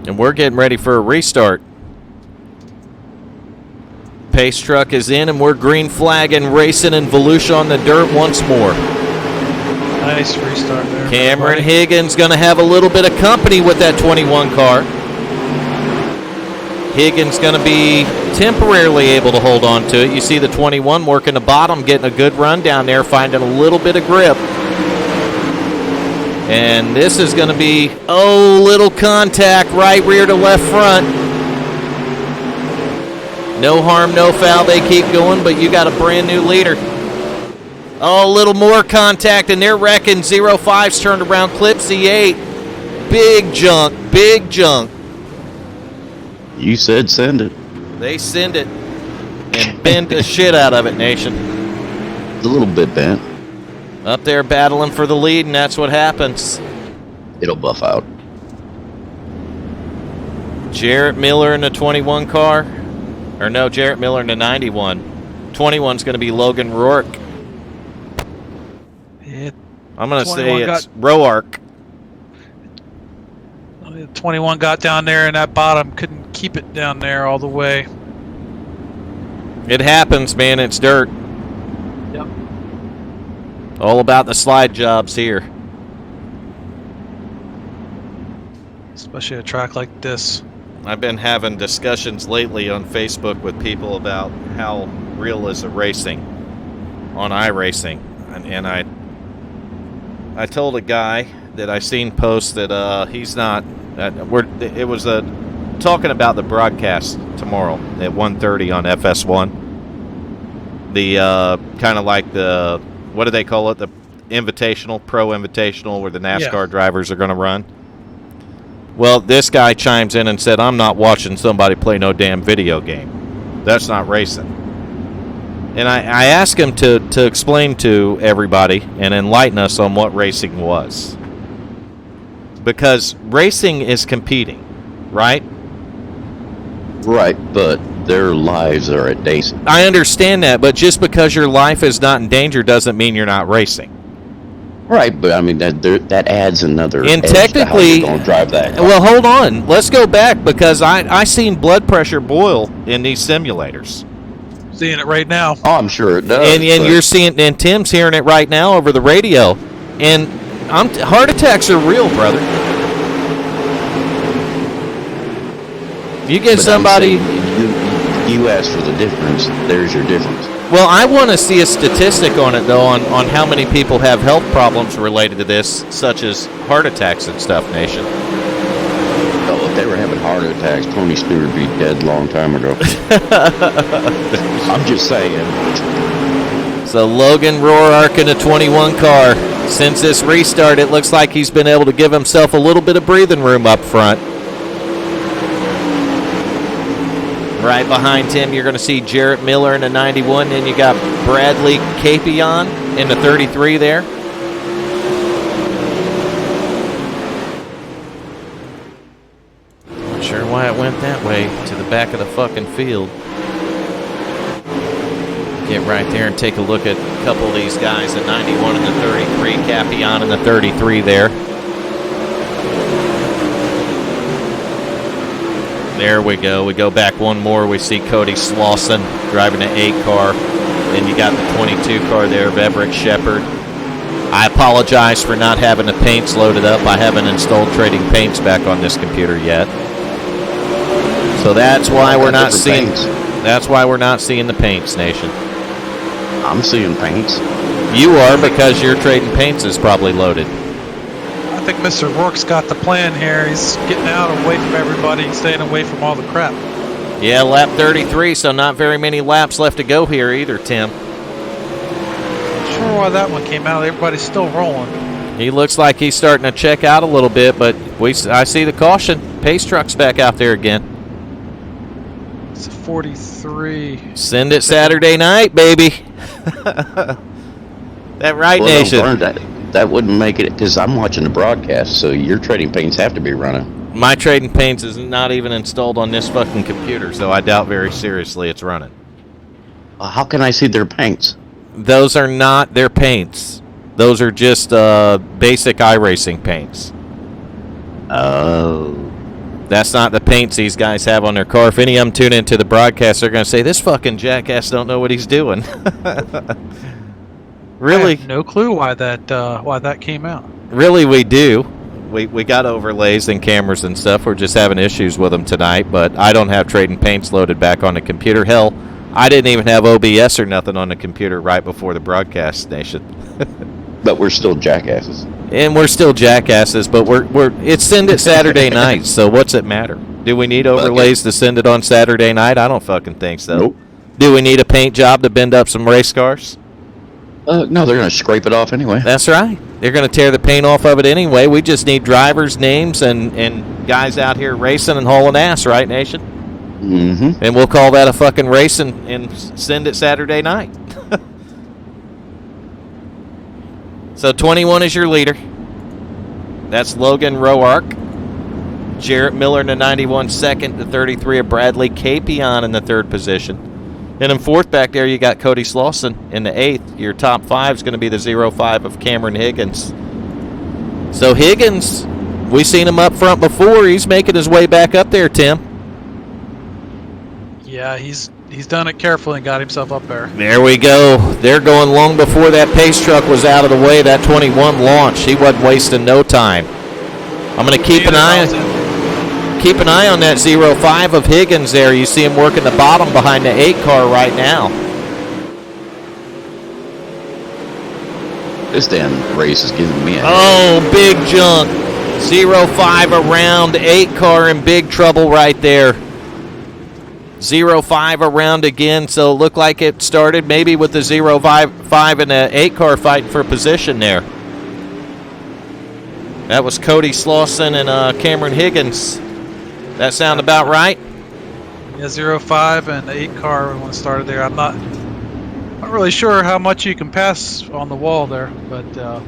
And we're getting ready for a restart. Pace truck is in, and we're green flagging, racing in Volusia on the dirt once more. Nice restart there. Cameron Higgins going to have a little bit of company with that 21 car. Higgins going to be temporarily able to hold on to it. You see the 21 working the bottom, getting a good run down there, finding a little bit of grip. And this is going to be, little contact, right rear to left front. No harm, no foul. They keep going, but you got a brand new leader. A little more contact, and they're wrecking. 05's turned around, clips the 8. Big junk, big junk. you said send it. They send it and bend the shit out of it, Nation. It's a little bit bent. Up there battling for the lead, and that's what happens. It'll buff out. Jarrett Miller in the 21 car. Or no, Jarrett Miller in the 91. 21's going to be Logan Rourke. Yeah, I'm going to say 21 it's Roark. 21 got down there, and that bottom couldn't keep it down there all the way. It happens, man. It's dirt. Yep. All about the slide jobs here. Especially a track like this. I've been having discussions lately on Facebook with people about how real is the racing on iRacing, and I told a guy that I seen post that he's not. It was talking about the broadcast tomorrow at 1:30 on FS1. The kind of like the, what do they call it? The Invitational, Pro Invitational, where the NASCAR drivers are going to run. Well, this guy chimes in and said, I'm not watching somebody play no damn video game. That's not racing. And I asked him to explain to everybody and enlighten us on what racing was. Because racing is competing, right? Right, but their lives are at danger. I understand that, but just because your life is not in danger doesn't mean you're not racing. Right, but I mean that adds another. And edge technically, to how you're gonna drive that car. Well, hold on. Let's go back because I seen blood pressure boil in these simulators. Seeing it right now. Oh, I'm sure it does. And you're seeing, and Tim's hearing it right now over the radio. And heart attacks are real, brother. You get somebody. You asked for the difference. There's your difference. Well, I want to see a statistic on it, though, on how many people have health problems related to this, such as heart attacks and stuff, Nation. Oh, if they were having heart attacks, Tony Stewart would be dead a long time ago. I'm just saying. So Logan Roark in a 21 car. Since this restart, it looks like he's been able to give himself a little bit of breathing room up front. Right behind him, you're going to see Jarrett Miller in the 91. Then you got Bradley Capion in the 33 there. Not sure why it went that way to the back of the fucking field. Get right there and take a look at a couple of these guys, the 91 and the 33, Capion and the 33 there. There we go. We go back one more. We see Cody Slauson driving the 8 car. Then you got the 22 car there of Everett Shepard. I apologize for not having the paints loaded up. I haven't installed trading paints back on this computer yet. So that's why All we're got not different seeing. paints. That's why we're not seeing the paints, Nation. I'm seeing paints. You are, because your trading paints is probably loaded. I think Mr. Rourke's got the plan here. He's getting out away from everybody and staying away from all the crap. Yeah, lap 33, so not very many laps left to go here either, Tim. Not sure why that one came out. Everybody's still rolling. He looks like he's starting to check out a little bit, but I see the caution. Pace truck's back out there again. It's a 43. Send it Saturday night, baby. That right, Well, Nation? no, that wouldn't make it, because I'm watching the broadcast, so your trading paints have to be running. My trading paints is not even installed on this fucking computer, so I doubt very seriously it's running. How can I see their paints? Those are not their paints. Those are just basic iRacing paints. Oh. That's not the paints these guys have on their car. If any of them tune into the broadcast, they're going to say, this fucking jackass don't know what he's doing. Really? I have no clue why that came out. Really, we do. We got overlays and cameras and stuff. We're just having issues with them tonight, but I don't have trading paints loaded back on the computer. Hell, I didn't even have OBS or nothing on the computer right before the broadcast station. But we're still jackasses. And we're still jackasses, but it's send it Saturday night, so what's it matter? Do we need overlays to send it on Saturday night? I don't fucking think so. Nope. Do we need a paint job to bend up some race cars? No, they're going to scrape it off anyway. That's right. They're going to tear the paint off of it anyway. We just need drivers' names and guys out here racing and hauling ass, right, Nation? Mm-hmm. And we'll call that a fucking race and send it Saturday night. So 21 is your leader. That's Logan Roark. Jarrett Miller in the 91 second. The 33 of Bradley Capion in the third position. And in fourth back there, you got Cody Slauson in the eighth. Your top five is going to be the 05 of Cameron Higgins. So Higgins, we seen him up front before. He's making his way back up there, Tim. Yeah, he's done it carefully and got himself up there. There we go. They're going long before that pace truck was out of the way. That 21 launch. He wasn't wasting no time. I'm going to keep an eye on that 05 of Higgins there. You see him working the bottom behind the 8 car right now. This damn race is giving me a Oh, big junk. 05 around, 8 car in big trouble right there. 05 around again, so it looked like it started maybe with the 05 and the 8 car fighting for position there. That was Cody Slauson and Cameron Higgins. That sound about right? Yeah, 05 and the 8 car when it started there. I'm not really sure how much you can pass on the wall there, but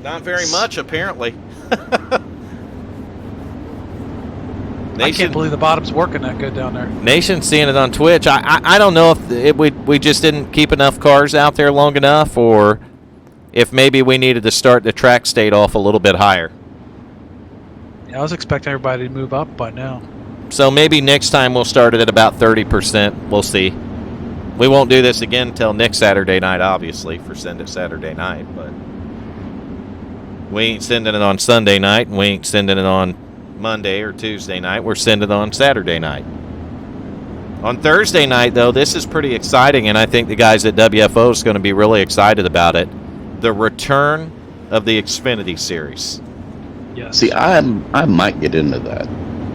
not very much, apparently. I can't believe the bottom's working that good down there. Nation's seeing it on Twitch. I don't know if we just didn't keep enough cars out there long enough, or if maybe we needed to start the track state off a little bit higher. Yeah, I was expecting everybody to move up by now. So maybe next time we'll start it at about 30%. We'll see. We won't do this again until next Saturday night, obviously, for Send It Saturday night. But we ain't sending it on Sunday night, and we ain't sending it on Monday or Tuesday night. We're sending it on Saturday night. On Thursday night, though, this is pretty exciting, and I think the guys at WFO is going to be really excited about it. The return of the Xfinity Series. Yes. See, I might get into that.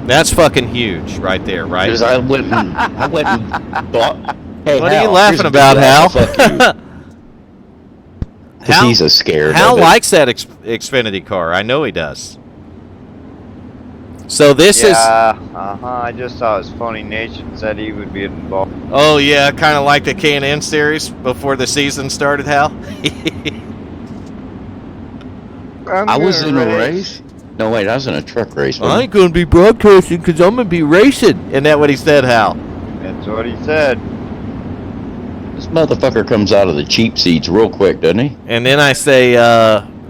That's fucking huge right there, right? Because I went and bought. Hey, What are you Hal, laughing here's a about, big Hal? fuck you. 'Cause he's a scared. Hal of it. likes that Xfinity car. I know he does. So this is... I just saw his Phony Nation said he would be involved. Oh, yeah, kind of like the K&N series before the season started, Hal? I was in a race. No, wait, I was in a truck race. I ain't going to be broadcasting because I'm going to be racing. Isn't that what he said, Hal? That's what he said. This motherfucker comes out of the cheap seats real quick, doesn't he? And then I say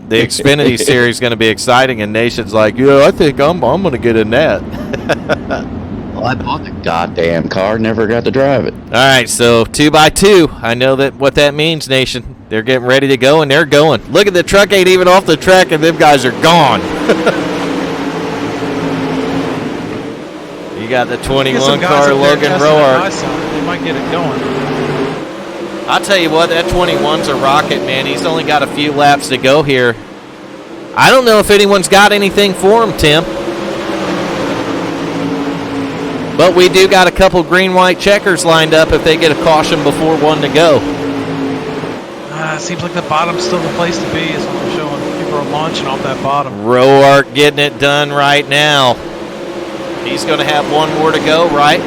the Xfinity series is going to be exciting, and Nation's like, yeah, I think I'm going to get in that. Well, I bought the goddamn car, never got to drive it. All right, so 2x2. I know that what that means, Nation. They're getting ready to go, and they're going. Look at the truck ain't even off the track, and them guys are gone. You got the Get 21 some guys car, up there Logan testing Roark. that ISO. They might get it going. I'll tell you what, that 21's a rocket, man. He's only got a few laps to go here. I don't know if anyone's got anything for him, Tim. But we do got a couple green-white checkers lined up if they get a caution before one to go. It seems like the bottom's still the place to be, is what they're showing. People are launching off that bottom. Roark getting it done right now. He's going to have one more to go, right?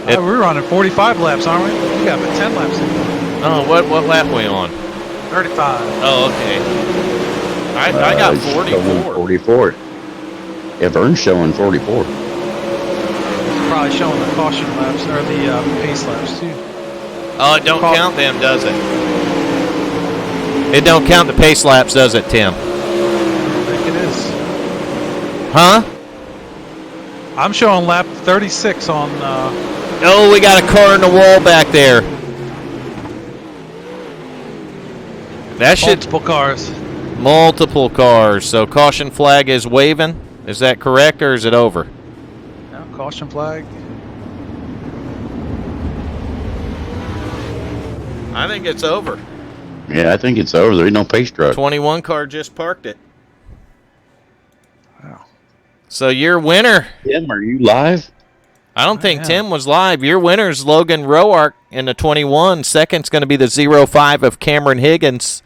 We're running 45 laps, aren't we? We got about 10 laps to go. Oh, what lap are we on? 35. Oh, okay. I got It's showing 44. 44. Yeah, Vern's showing 44. It's probably showing the caution laps, or the pace laps, too. Oh, it don't count them, does it? It don't count the pace laps, does it, Tim? I think it is. Huh? I'm showing lap 36 on... Oh, we got a car in the wall back there. That should... multiple cars. Multiple cars. So caution flag is waving. Is that correct, or is it over? No, caution flag. I think it's over. Yeah, I think it's over. There ain't no pace truck. 21 car just parked it. Wow. So your winner... Tim, are you live? I don't think Yeah. Tim was live. Your winner's Logan Roark in the 21. Second's going to be the 05 of Cameron Higgins.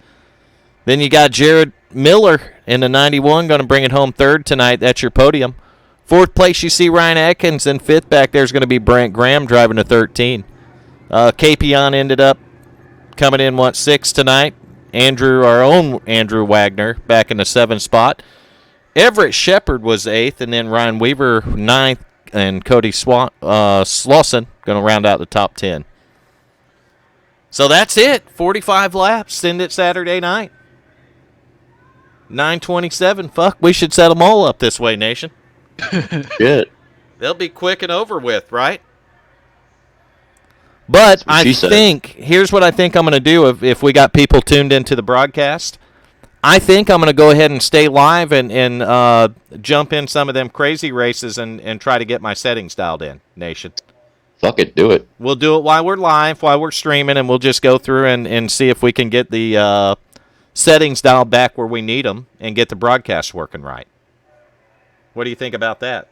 Then you got Jared Miller in the 91, going to bring it home third tonight. That's your podium. Fourth place, you see Ryan Atkins, and fifth back there's going to be Brent Graham driving the 13. Capion ended up coming in, sixth tonight. Our own Andrew Wagner, back in the 7th spot. Everett Shepard was 8th, and then Ryan Weaver 9th, and Cody Slauson going to round out the top 10. So that's it. 45 laps. Send it Saturday night. 9:27. Fuck, we should set them all up this way, nation. Shit. They'll be quick and over with, right? But I think, here's what I think I'm going to do if we got people tuned into the broadcast. I think I'm going to go ahead and stay live and jump in some of them crazy races and try to get my settings dialed in, nation. Fuck it, do it. We'll do it while we're live, while we're streaming, and we'll just go through and see if we can get the settings dialed back where we need them and get the broadcast working right. What do you think about that?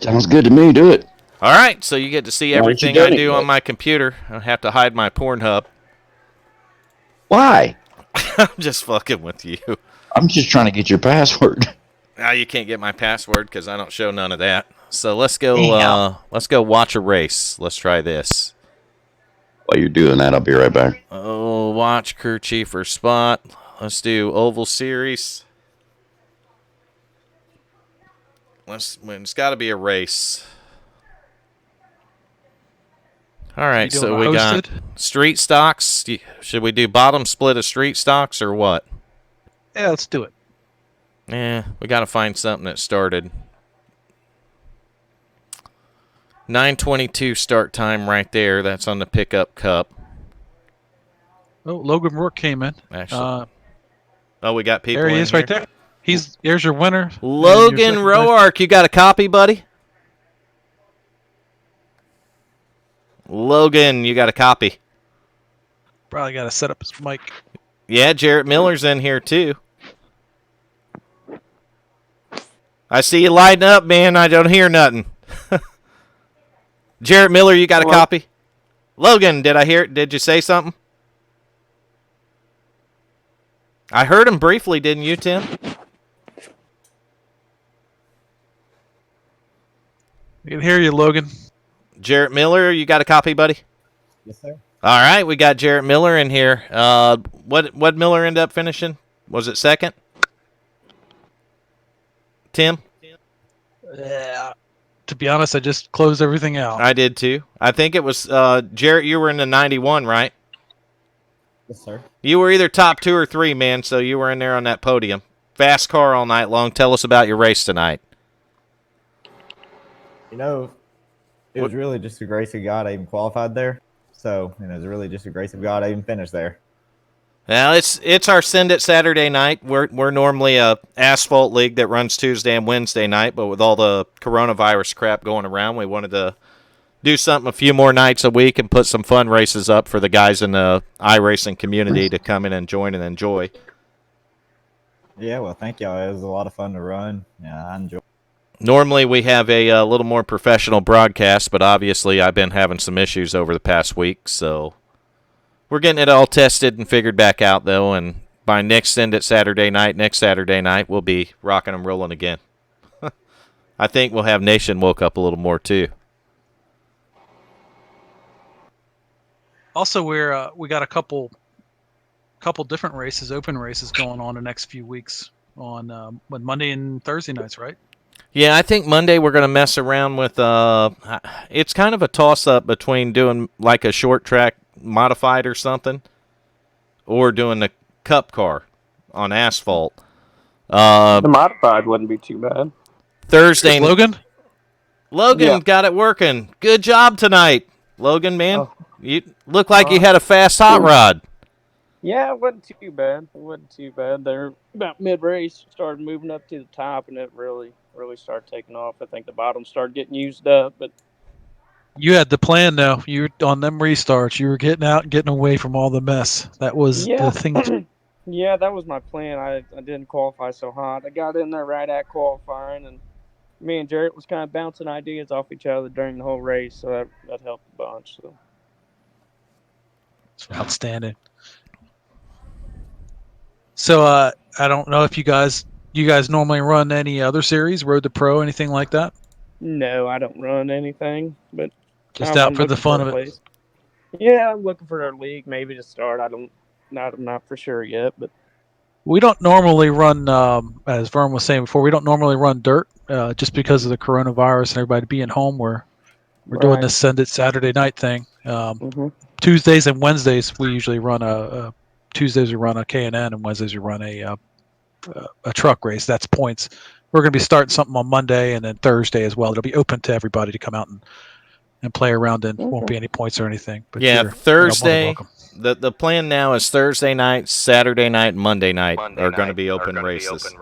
Sounds good to me. Do it. All right, so you get to see Why don't you everything do I it, do bud? on my computer. I have to hide my Pornhub. Why? I'm just fucking with you. I'm just trying to get your password. Now you can't get my password because I don't show none of that. So let's go. Let's go watch a race. Let's try this. While you're doing that, I'll be right back. Oh, watch crew chief or spot. Let's do Oval Series. It's got to be a race. All right, so we got street stocks. Should we do bottom split of street stocks or what? Yeah, let's do it. Yeah, we got to find something that started. 9:22 start time right there. That's on the pickup cup. Oh, Logan Rourke came in. Actually, we got people. There he in is here. right there. There's your winner. Logan Roark, you got a copy, buddy? Logan, you got a copy. Probably got to set up his mic. Yeah, Jarrett Miller's in here too. I see you lighting up, man. I don't hear nothing. Jarrett Miller, you got a copy? Logan, did I hear it? Did you say something? I heard him briefly, didn't you, Tim? We can hear you, Logan. Jarrett Miller, you got a copy, buddy? Yes, sir. All right, we got Jarrett Miller in here. What Miller end up finishing? Was it second? Tim? Yeah. To be honest, I just closed everything out. I did too. I think it was Jarrett. You were in the 91, right? Yes, sir. You were either top 2 or 3, man. So you were in there on that podium. Fast car all night long. Tell us about your race tonight. You know, it was really just a grace of God I even qualified there. So, it was really just a grace of God I even finished there. Now it's our Send It Saturday night. We're normally a asphalt league that runs Tuesday and Wednesday night, but with all the coronavirus crap going around, we wanted to do something a few more nights a week and put some fun races up for the guys in the iRacing community to come in and join and enjoy. Yeah, well, thank y'all. It was a lot of fun to run. Yeah, I enjoyed. Normally we have a little more professional broadcast, but obviously I've been having some issues over the past week, so we're getting it all tested and figured back out, though, and by next next Saturday night, we'll be rocking and rolling again. I think we'll have Nation woke up a little more, too. Also, we got a couple different races, open races going on the next few weeks on Monday and Thursday nights, right? Yeah, I think Monday we're going to mess around with it's kind of a toss-up between doing like a short track modified or something or doing the cup car on asphalt. The modified wouldn't be too bad. Thursday. Logan Yeah. Got it working. Good job tonight, Logan, man. Oh. You look like you had a fast hot rod. Yeah, it wasn't too bad. They're about mid-race, started moving up to the top, and it really started taking off. I think the bottom started getting used up, but you had the plan now. You were on them restarts. You were getting out and getting away from all the mess. That was the thing. Yeah, that was my plan. I didn't qualify so hot. I got in there right at qualifying, and me and Jarrett was kind of bouncing ideas off each other during the whole race, so that helped a bunch. So. It's outstanding. So I don't know if you guys normally run any other series, Road to Pro, anything like that? No, I don't run anything, but just out for the fun of it. Yeah, I'm looking for a league maybe to start. I'm not for sure yet, but we don't normally run, as Vern was saying before, we don't normally run dirt just because of the coronavirus and everybody being home. We're doing this Send It Saturday night thing. Tuesdays and Wednesdays we usually run Tuesdays we run a K&N and Wednesdays we run a truck race. That's points. We're going to be starting something on Monday and then Thursday as well. It'll be open to everybody to come out and play around, and won't be any points or anything. But yeah, Thursday. The plan now is Thursday night, Saturday night, and Monday night are going to be open races.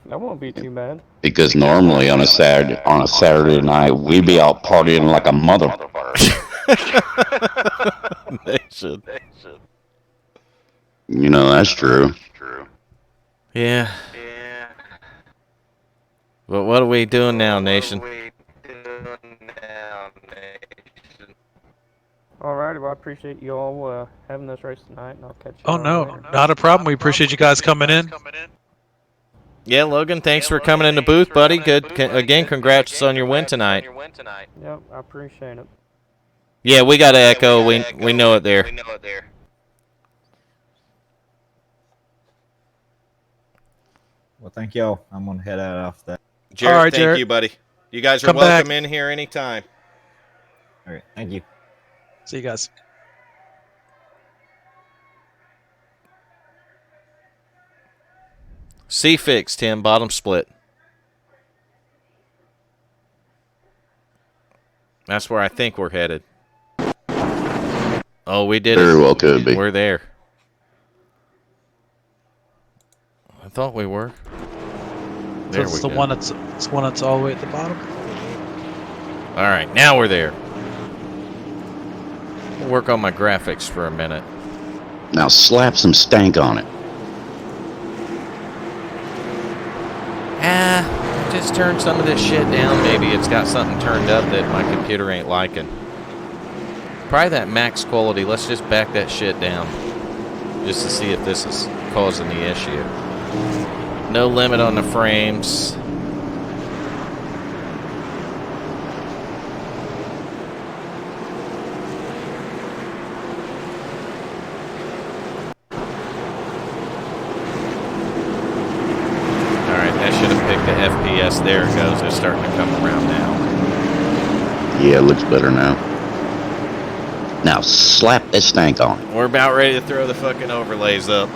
That won't be too bad. Because normally on a Saturday night we be out partying like a motherfucker. They should. You know, that's true. Yeah. But what are we doing now, Nation? Alrighty, well, I appreciate you all having this race tonight, and I'll catch you. Oh, no, not a problem. We appreciate you guys coming in. Yeah, Logan, thanks for coming in the booth, buddy. Good. Again, congrats on your win tonight. Yep, I appreciate it. Yeah, we got to echo. We know it there. Well, thank y'all. I'm going to head out off that. Jared, all right, thank you, buddy. You guys are welcome in here anytime. All right, thank you. See you guys. C-Fix, Tim, bottom split. That's where I think we're headed. Oh, we did Very it. well could be. We're there. I thought we were. There So it's we the go. one that's all the way at the bottom. All right, now we're there. We'll work on my graphics for a minute. Now slap some stank on it. Just turn some of this shit down. Maybe it's got something turned up that my computer ain't liking. Probably that max quality. Let's just back that shit down just to see if this is causing the issue. No limit on the frames. FPS, there it goes. It's starting to come around now. Yeah, it looks better now. Now slap that stank on it. We're about ready to throw the fucking overlays up.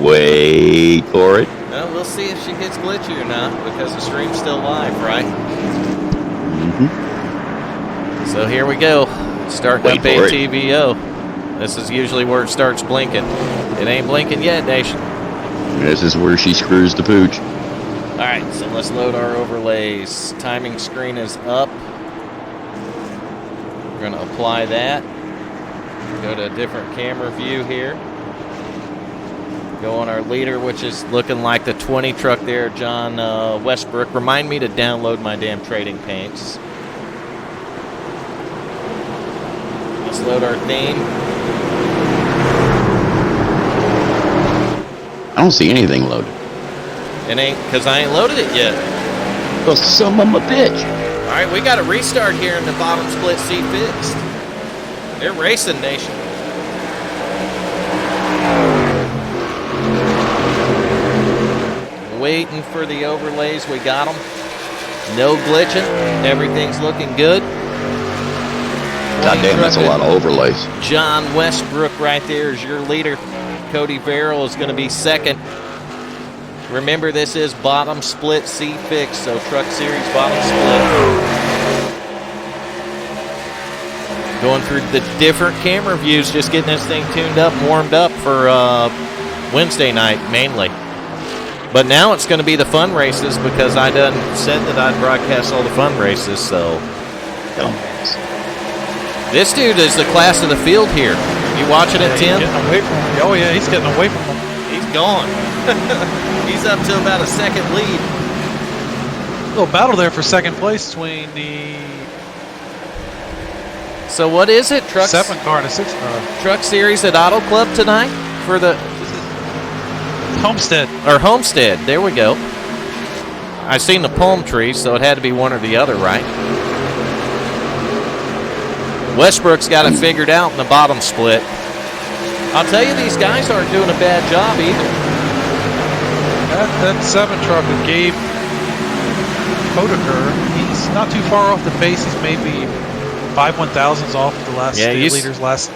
Wait for it. Well, we'll see if she gets glitchy or not, because the stream's still live, right? Mm-hmm. So here we go. Starting Wait up for it. ATVO. This is usually where it starts blinking. It ain't blinking yet, Nation. This is where she screws the pooch. All right, so let's load our overlays. Timing screen is up. We're going to apply that. Go to a different camera view here. Go on our leader, which is looking like the 20 truck there, John Westbrook. Remind me to download my damn trading paints. Let's load our theme. I don't see anything loaded. It ain't, because I ain't loaded it yet. Well, son of a bitch. All right, we got a restart here in the bottom split seat fixed. They're racing, Nation. Waiting for the overlays. We got them. No glitching. Everything's looking good. God damn, that's a lot of overlays. John Westbrook right there is your leader. Cody Verrill is going to be second. Remember, this is bottom split seat fixed, so Truck Series bottom split. Going through the different camera views, just getting this thing tuned up, warmed up for Wednesday night mainly. But now it's going to be the fun races because I done said that I'd broadcast all the fun races, so. This dude is the class of the field here. You watching it, Tim? He's getting away from him. Oh, yeah, he's getting away from him. He's gone. He's up to about a second lead. Little battle there for second place between the So what is it? Truck 7 car and a 6 car. Truck Series at Auto Club tonight for the Homestead. or Homestead. There we go. I seen the palm trees, so it had to be one or the other, right? Westbrook's got it figured out in the bottom split. I'll tell you, these guys aren't doing a bad job either. That 7 truck with Gabe Podaker, he's not too far off the pace. He's maybe 5 1,000s off the last leaders last.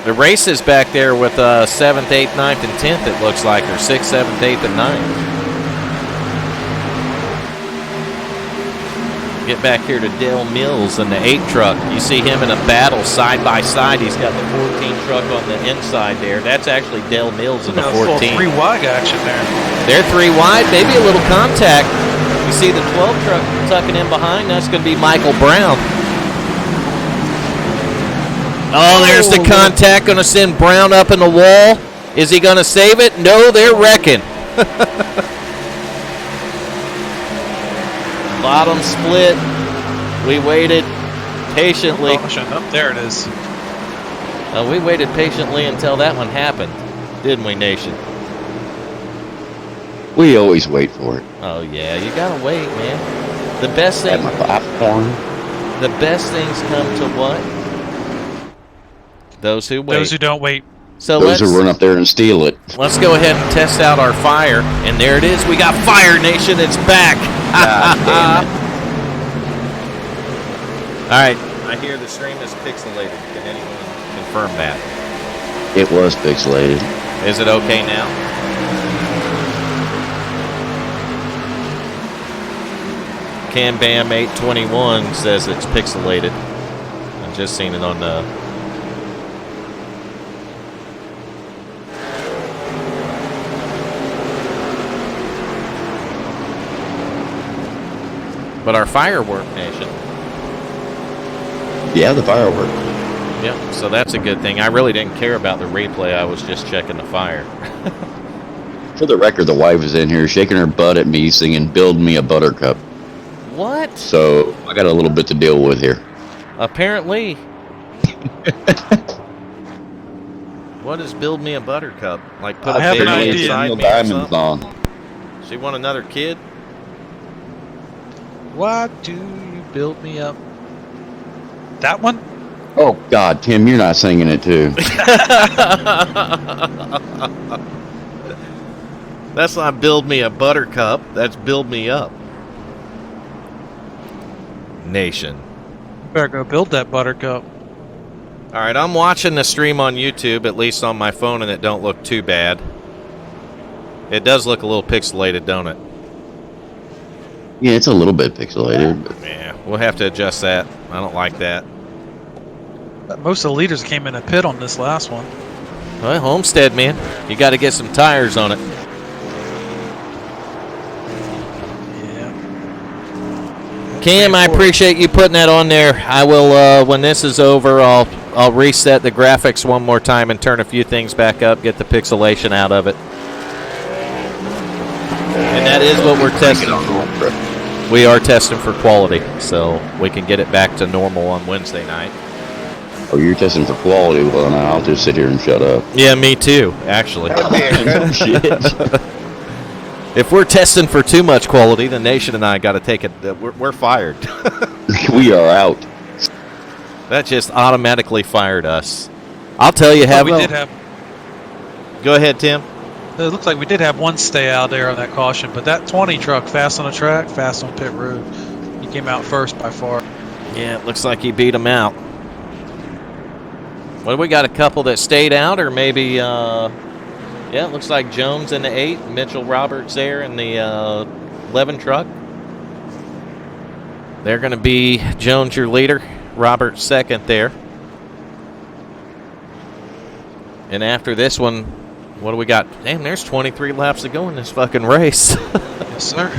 The race is back there with 7th, 8th, 9th, and 10th, it looks like, or 6th, 7th, 8th, and 9th. Get back here to Dale Mills in the 8 truck. You see him in a battle side by side. He's got the 14 truck on the inside there. That's actually Dale Mills in the 14. 3 wide action there. They're 3 wide, maybe a little contact. You see the 12 truck tucking in behind. That's going to be Michael Brown. Oh, there's the contact. Going to send Brown up in the wall. Is he going to save it? No, they're wrecking. Bottom split. We waited patiently. Oh, there it is. We waited patiently until that one happened, didn't we, Nation? We always wait for it. Oh yeah, you gotta wait, man. The best thing. At my popcorn. The best things come to what? Those who wait. Those who don't wait. So those who run up there and steal it. Let's go ahead and test out our fire, and there it is. We got Fire Nation. It's back. God damn it. All right. I hear the stream is pixelated. Can anyone confirm that? It was pixelated. Is it okay now? Can Bam 821 says it's pixelated. I've just seen it on the. But our firework, Nation. Yeah, the firework. Yep, so that's a good thing. I really didn't care about the replay. I was just checking the fire. For the record, the wife is in here shaking her butt at me singing Build Me a Buttercup. What? So I got a little bit to deal with here. Apparently. What is Build Me a Buttercup? Like put I a have an baby idea. inside me or Diamonds something? on. She want another kid? Why do you build me up? That one? Oh, God, Tim, you're not singing it, too. That's not Build Me a Buttercup. That's Build Me Up. Nation. Better go build that buttercup. All right, I'm watching the stream on YouTube, at least on my phone, and it don't look too bad. It does look a little pixelated, don't it? Yeah, it's a little bit pixelated. But Yeah, we'll have to adjust that. I don't like that. Most of the leaders came in a pit on this last one. Well, Homestead, man, you got to get some tires on it. Yeah. Cam, I appreciate you putting that on there. I will, when this is over, I'll reset the graphics one more time and turn a few things back up, get the pixelation out of it. And that is what we're testing. We are testing for quality, so we can get it back to normal on Wednesday night. Oh, you're testing for quality? Well, now I'll just sit here and shut up. Yeah, me too, actually. Shit. If we're testing for too much quality, the Nation and I got to take it. We're fired. We are out. That just automatically fired us. I'll tell you, We did have. Go ahead, Tim. It looks like we did have one stay out there on that caution, but that 20 truck, fast on the track, fast on pit road. He came out first by far. Yeah, it looks like he beat him out. What do we got? A couple that stayed out, or maybe? Yeah, it looks like Jones in the 8, Mitchell Roberts there in the 11 truck. They're going to be Jones your leader, Roberts second there. And after this one, what do we got? Damn, there's 23 laps to go in this fucking race. Yes, sir.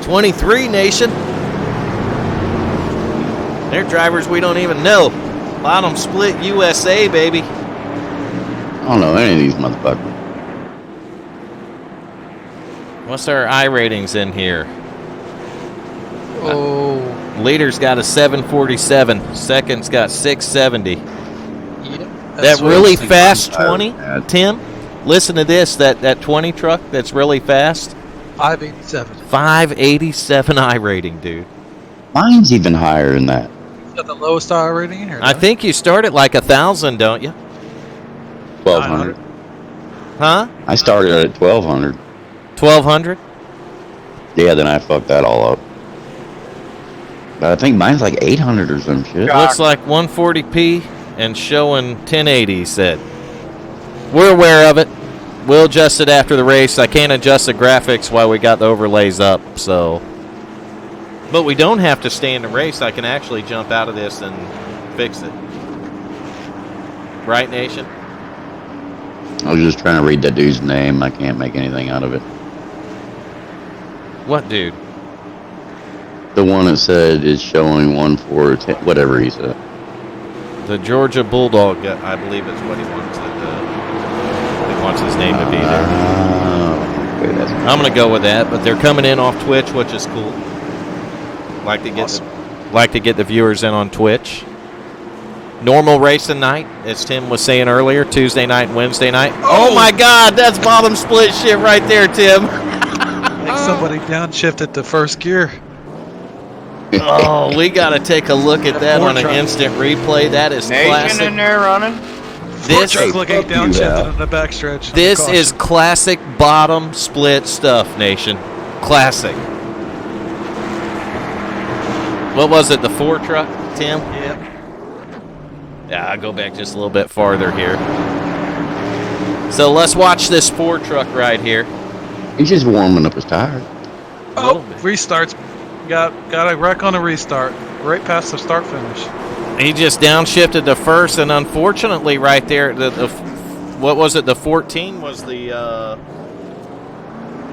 23, Nation. They're drivers we don't even know. Bottom split USA, baby. I don't know any of these motherfuckers. What's our I ratings in here? Oh, Leader's got a 747. Second's got 670. yeah. That really fast I'm 20, tired. Tim? Listen to this, that 20 truck that's really fast. 587. 587 I rating, dude. Mine's even higher than that. Is that the lowest I rating in here? I think you start at like 1,000, don't you? 1,200. Huh? I started at 1,200. 1,200? Yeah, then I fucked that all up. But I think mine's like 800 or some shit. Looks like 140p and showing 1080, he said. We're aware of it. We'll adjust it after the race. I can't adjust the graphics while we got the overlays up, so. But we don't have to stay in the race. I can actually jump out of this and fix it. Right, Nation? I was just trying to read that dude's name. I can't make anything out of it. What dude? The one that said is showing 1-4, whatever he said. The Georgia Bulldog, I believe is what he wants. He wants his name to be there. Okay, that's I'm going to go with that, but they're coming in off Twitch, which is cool. Like to get the viewers in on Twitch. Normal racing night, as Tim was saying earlier, Tuesday night and Wednesday night. Oh my God, that's bottom split shit right there, Tim. I think somebody downshifted to first gear. Oh, we got to take a look at that on an instant replay. That is classic. Nation in there running. This, Truck looking downshifted in the backstretch. this is classic bottom split stuff, Nation. Classic. What was it, the 4 truck, Tim? Yep. Yeah, I'll go back just a little bit farther here. So let's watch this 4 truck right here. He's just warming up his tires. Oh, restarts. Got a wreck on a restart. Right past the start finish. He just downshifted to first, and unfortunately right there, what was it, the 14 was the... You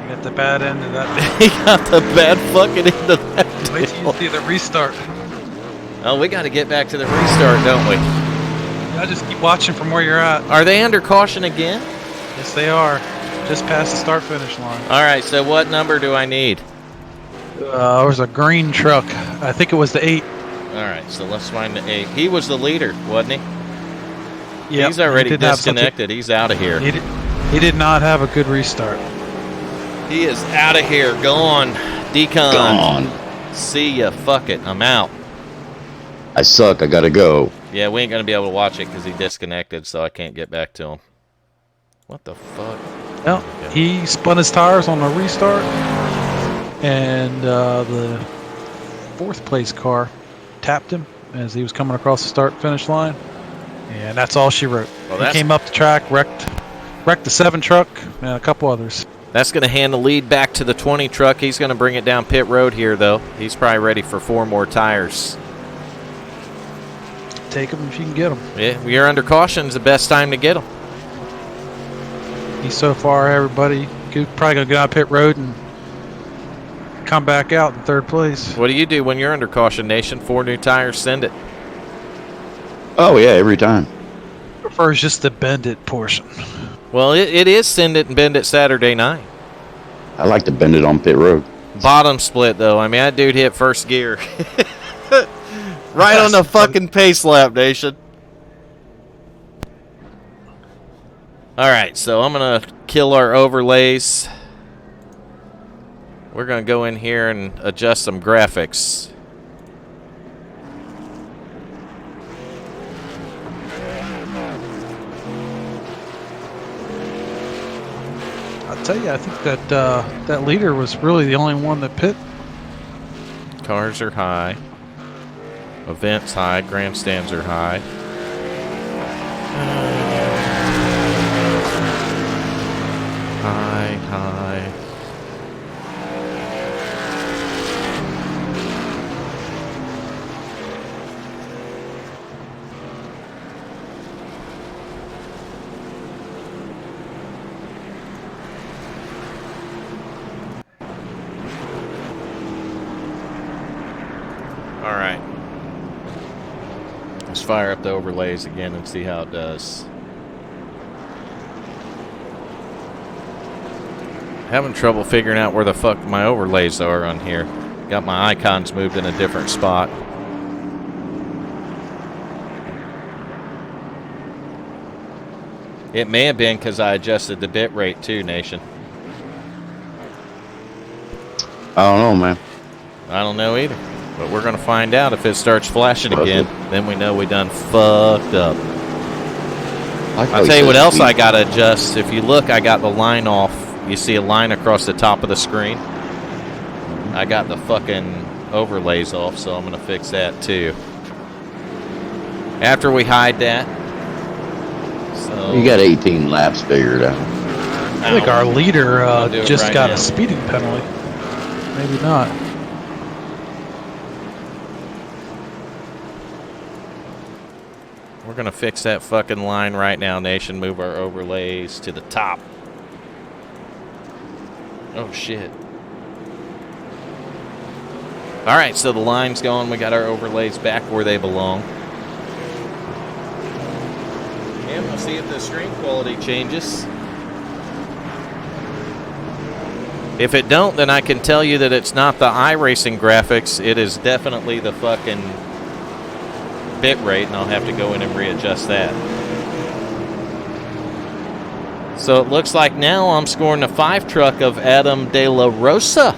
got the bad end of that. he got the bad fucking end of that Wait till you see the restart. Oh, we got to get back to the restart, don't we? I just keep watching from where you're at. Are they under caution again? Yes, they are. Just past the start finish line. All right, so what number do I need? There was a green truck. I think it was the 8. All right, so let's find the 8. He was the leader, wasn't he? Yep, He's already he did have disconnected. He's out of here. He did not have a good restart. He is out of here. Gone. Decon. Gone. See ya. Fuck it. I'm out. I suck. I gotta go. Yeah, we ain't going to be able to watch it because he disconnected, so I can't get back to him. What the fuck? Well, he spun his tires on the restart, and the 4th place car tapped him as he was coming across the start-finish line, and that's all she wrote. Well, he came up the track, wrecked the 7 truck, and a couple others. That's going to hand the lead back to the 20 truck. He's going to bring it down pit road here, though. He's probably ready for 4 more tires. take them if you can get them. Yeah, you're under caution is the best time to get them. He's so far, everybody probably gonna get out pit road and come back out in 3rd place. What do you do when you're under caution, Nation? 4 new tires, send it. Oh yeah, every time. Prefers just the bend it portion. Well, it is send it and bend it Saturday night. I like to bend it on pit road. Bottom split, though. I mean, that dude hit first gear. Right on the fucking pace lap, Nation. All right, so I'm going to kill our overlays. We're going to go in here and adjust some graphics. I'll tell you, I think that that leader was really the only one that pit. Cars are high. Events high. Grandstands are high. High. All right. Let's fire up the overlays again and see how it does. Having trouble figuring out where the fuck my overlays are on here. Got my icons moved in a different spot. It may have been because I adjusted the bit rate too, Nation. I don't know, man. I don't know either. But we're going to find out if it starts flashing again. Then we know we done fucked up. I'll tell you what else I got to adjust. If you look, I got the line off. You see a line across the top of the screen? I got the fucking overlays off, so I'm going to fix that too. After we hide that. So You got 18 laps figured out. I think our leader just right got now. a speeding penalty. Maybe not. We're going to fix that fucking line right now, Nation. Move our overlays to the top. Oh, shit. All right, so the line's gone. We got our overlays back where they belong. And we'll see if the screen quality changes. If it don't, then I can tell you that it's not the iRacing graphics. It is definitely the fucking bit rate, and I'll have to go in and readjust that. So it looks like now I'm scoring the 5 truck of Adam De La Rosa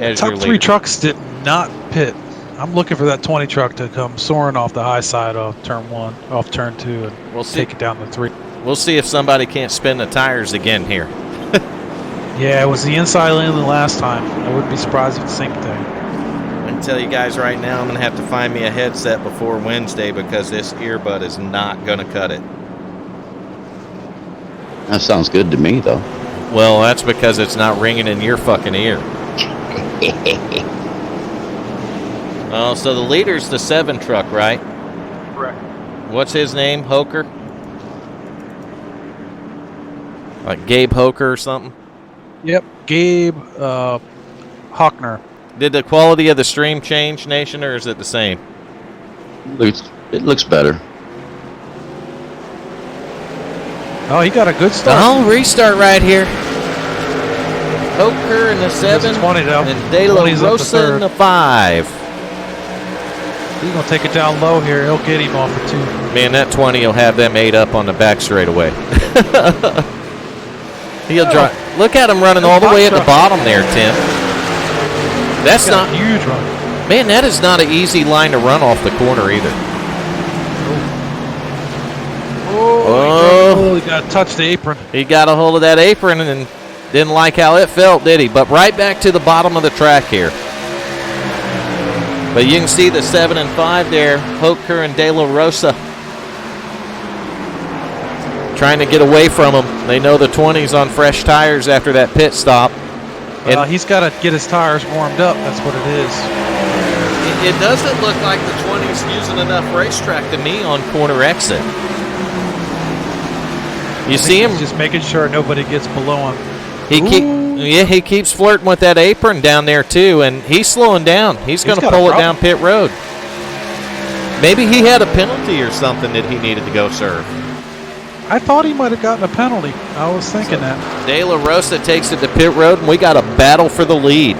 as your Top 3 leader. trucks did not pit. I'm looking for that 20 truck to come soaring off the high side of turn 1, off turn 2, and We'll see. take it down to 3. We'll see if somebody can't spin the tires again here. Yeah, it was the inside lane the last time. I wouldn't be surprised if it's the same thing. I can tell you guys right now, I'm going to have to find me a headset before Wednesday because this earbud is not going to cut it. That sounds good to me, though. Well, that's because it's not ringing in your fucking ear. Oh, so the leader's the 7 truck, right? Correct. What's his name? Hoker? Like Gabe Hoker or something? Yep, Gabe Hockner. Did the quality of the stream change, Nation, or is it the same? It looks better. Oh, he got a good start. Oh, restart right here. Hoker in the 7, 20 though. and De La 20's up to Rosa in 3rd. the 5. He's going to take it down low here. He'll get him off for 2. Man, that 20 will have them 8 up on the back straight away. He'll drive. Look at him running all the way at the bottom there, Tim. That's Got not a huge run. Man, that is not an easy line to run off the corner either. Oh, he got to touch the apron. He got a hold of that apron and didn't like how it felt, did he? But right back to the bottom of the track here. But you can see the 7 and 5 there, Hoker and De La Rosa. Trying to get away from him. They know the 20's on fresh tires after that pit stop. He's got to get his tires warmed up. That's what it is. it doesn't look like the 20's using enough racetrack to me on corner exit. You see him? He's just making sure nobody gets below him. He keeps flirting with that apron down there too, and he's slowing down. He's going to pull it down pit road. Maybe he had a penalty or something that he needed to go serve. I thought he might have gotten a penalty. I was thinking that. De La Rosa takes it to pit road, and we got a battle for the lead.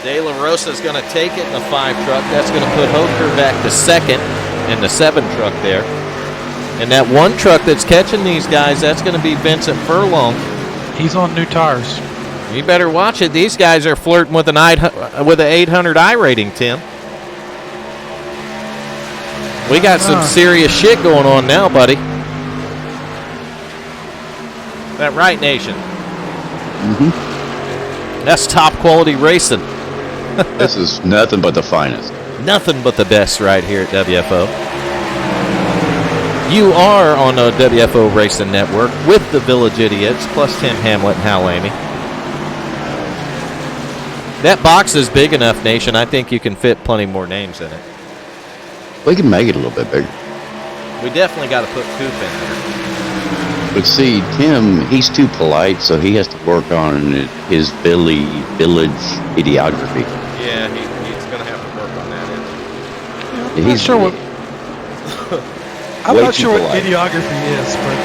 De La Rosa is going to take it in the 5 truck. That's going to put Hoker back to second in the 7 truck there. And that 1 truck that's catching these guys, that's going to be Vincent Furlong. He's on new tires. You better watch it. These guys are flirting with an 800 I rating, Tim. We got some serious shit going on now, buddy. That right, Nation? Mm-hmm. That's top quality racing. This is nothing but the finest. Nothing but the best right here at WFO. You are on the WFO Racing Network with the Village Idiots, plus Tim Hamlet and Hal Amy. That box is big enough, Nation. I think you can fit plenty more names in it. We can make it a little bit bigger. We definitely got to put Coop in there. But see, Tim, he's too polite, so he has to work on his village idiography. Yeah, he's going to have to work on that. I'm not sure what. I'm not sure what idiography is, but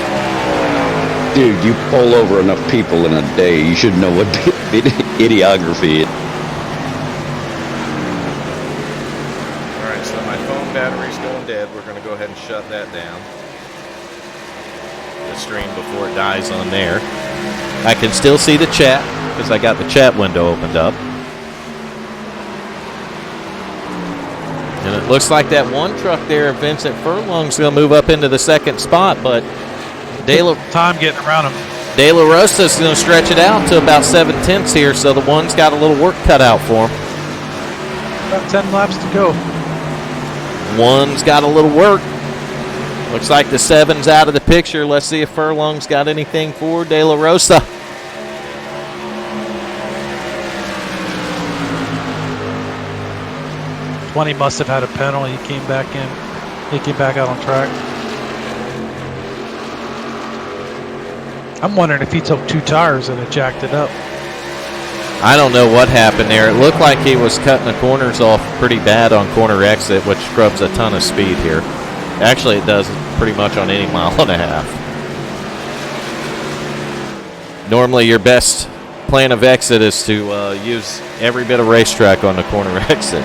dude, you pull over enough people in a day, you should know what idiography is. All right, so my phone battery's going dead. We're going to go ahead and shut that down. The stream before it dies on there. I can still see the chat because I got the chat window opened up. And it looks like that 1 truck there, Vincent Furlong's going to move up into the 2nd spot, but time getting around him. De La Rosa's going to stretch it out to about 7/10 here, so the 1's got a little work cut out for him. About 10 laps to go. 1's got a little work. Looks like the 7's out of the picture. Let's see if Furlong's got anything for De La Rosa. He must have had a penalty. He came back in. He came back out on track. I'm wondering if he took 2 tires and it jacked it up. I don't know what happened there. It looked like he was cutting the corners off pretty bad on corner exit, which scrubs a ton of speed here. Actually, it does pretty much on any 1.5 miles. Normally, your best plan of exit is to use every bit of racetrack on the corner exit.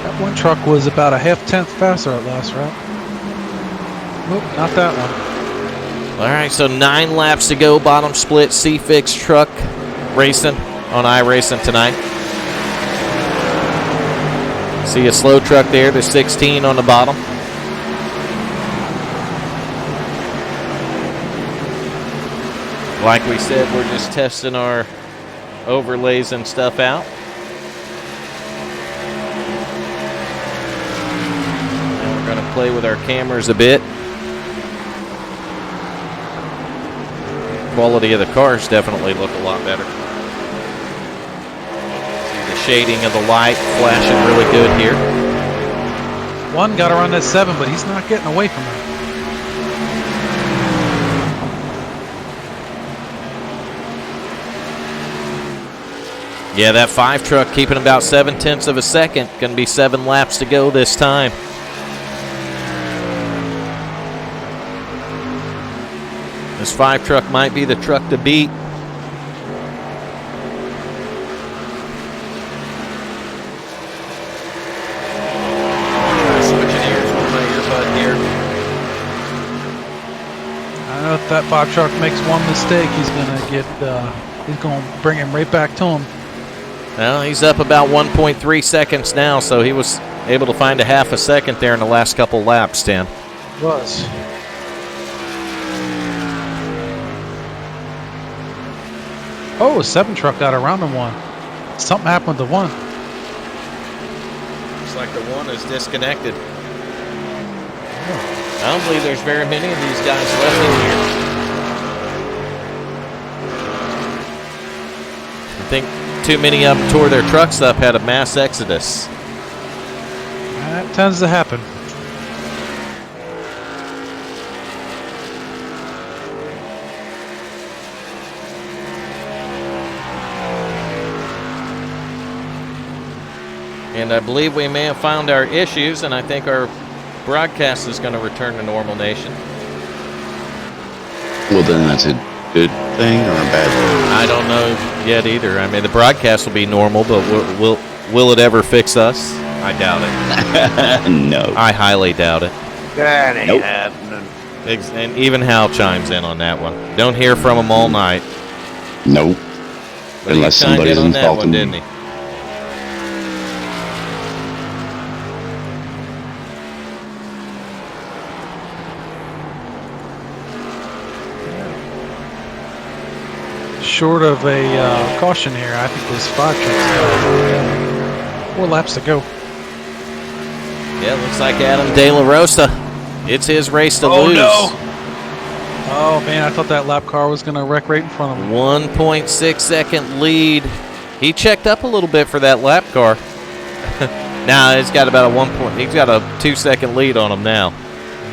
That 1 truck was about a 0.5 faster at last route. Nope, not that one. All right, so 9 laps to go. Bottom split, C-Fix truck racing on iRacing tonight. See a slow truck there to 16 on the bottom. Like we said, we're just testing our overlays and stuff out. And we're going to play with our cameras a bit. Quality of the cars definitely look a lot better. See the shading of the light flashing really good here. 1 got around that 7, but he's not getting away from her. Yeah, that 5 truck keeping about 0.7 of a second. Going to be 7 laps to go this time. This 5 truck might be the truck to beat. Switching ears with my earbud here. I know if that 5 truck makes 1 mistake, he's gonna get. He's gonna bring him right back to him. Well, he's up about 1.3 seconds now, so he was able to find a 0.5 second there in the last couple laps, Dan. Was. Oh, a 7 truck got around him 1. Something happened to 1. Looks like the 1 is disconnected. I don't believe there's very many of these guys left in here. I think too many of them tore their trucks up, had a mass exodus. That tends to happen. And I believe we may have found our issues, and I think our broadcast is going to return to normal, Nation. Well, then that's a good thing or a bad thing? I don't know yet either. I mean, the broadcast will be normal, but will it ever fix us? I doubt it. No. I highly doubt it. That ain't Nope. happening. And even Hal chimes in on that one. Don't hear from him all night. Nope. But Unless he chimed somebody's in on that one, insulting didn't me. he? Short of a caution here, I think there's 5 trucks. 4 laps to go. Yeah, looks like Adam De La Rosa. It's his race to lose. Oh man, I thought that lap car was gonna wreck right in front of him. 1.6 second lead. He checked up a little bit for that lap car. Now he's got about he's got a 2 second lead on him now.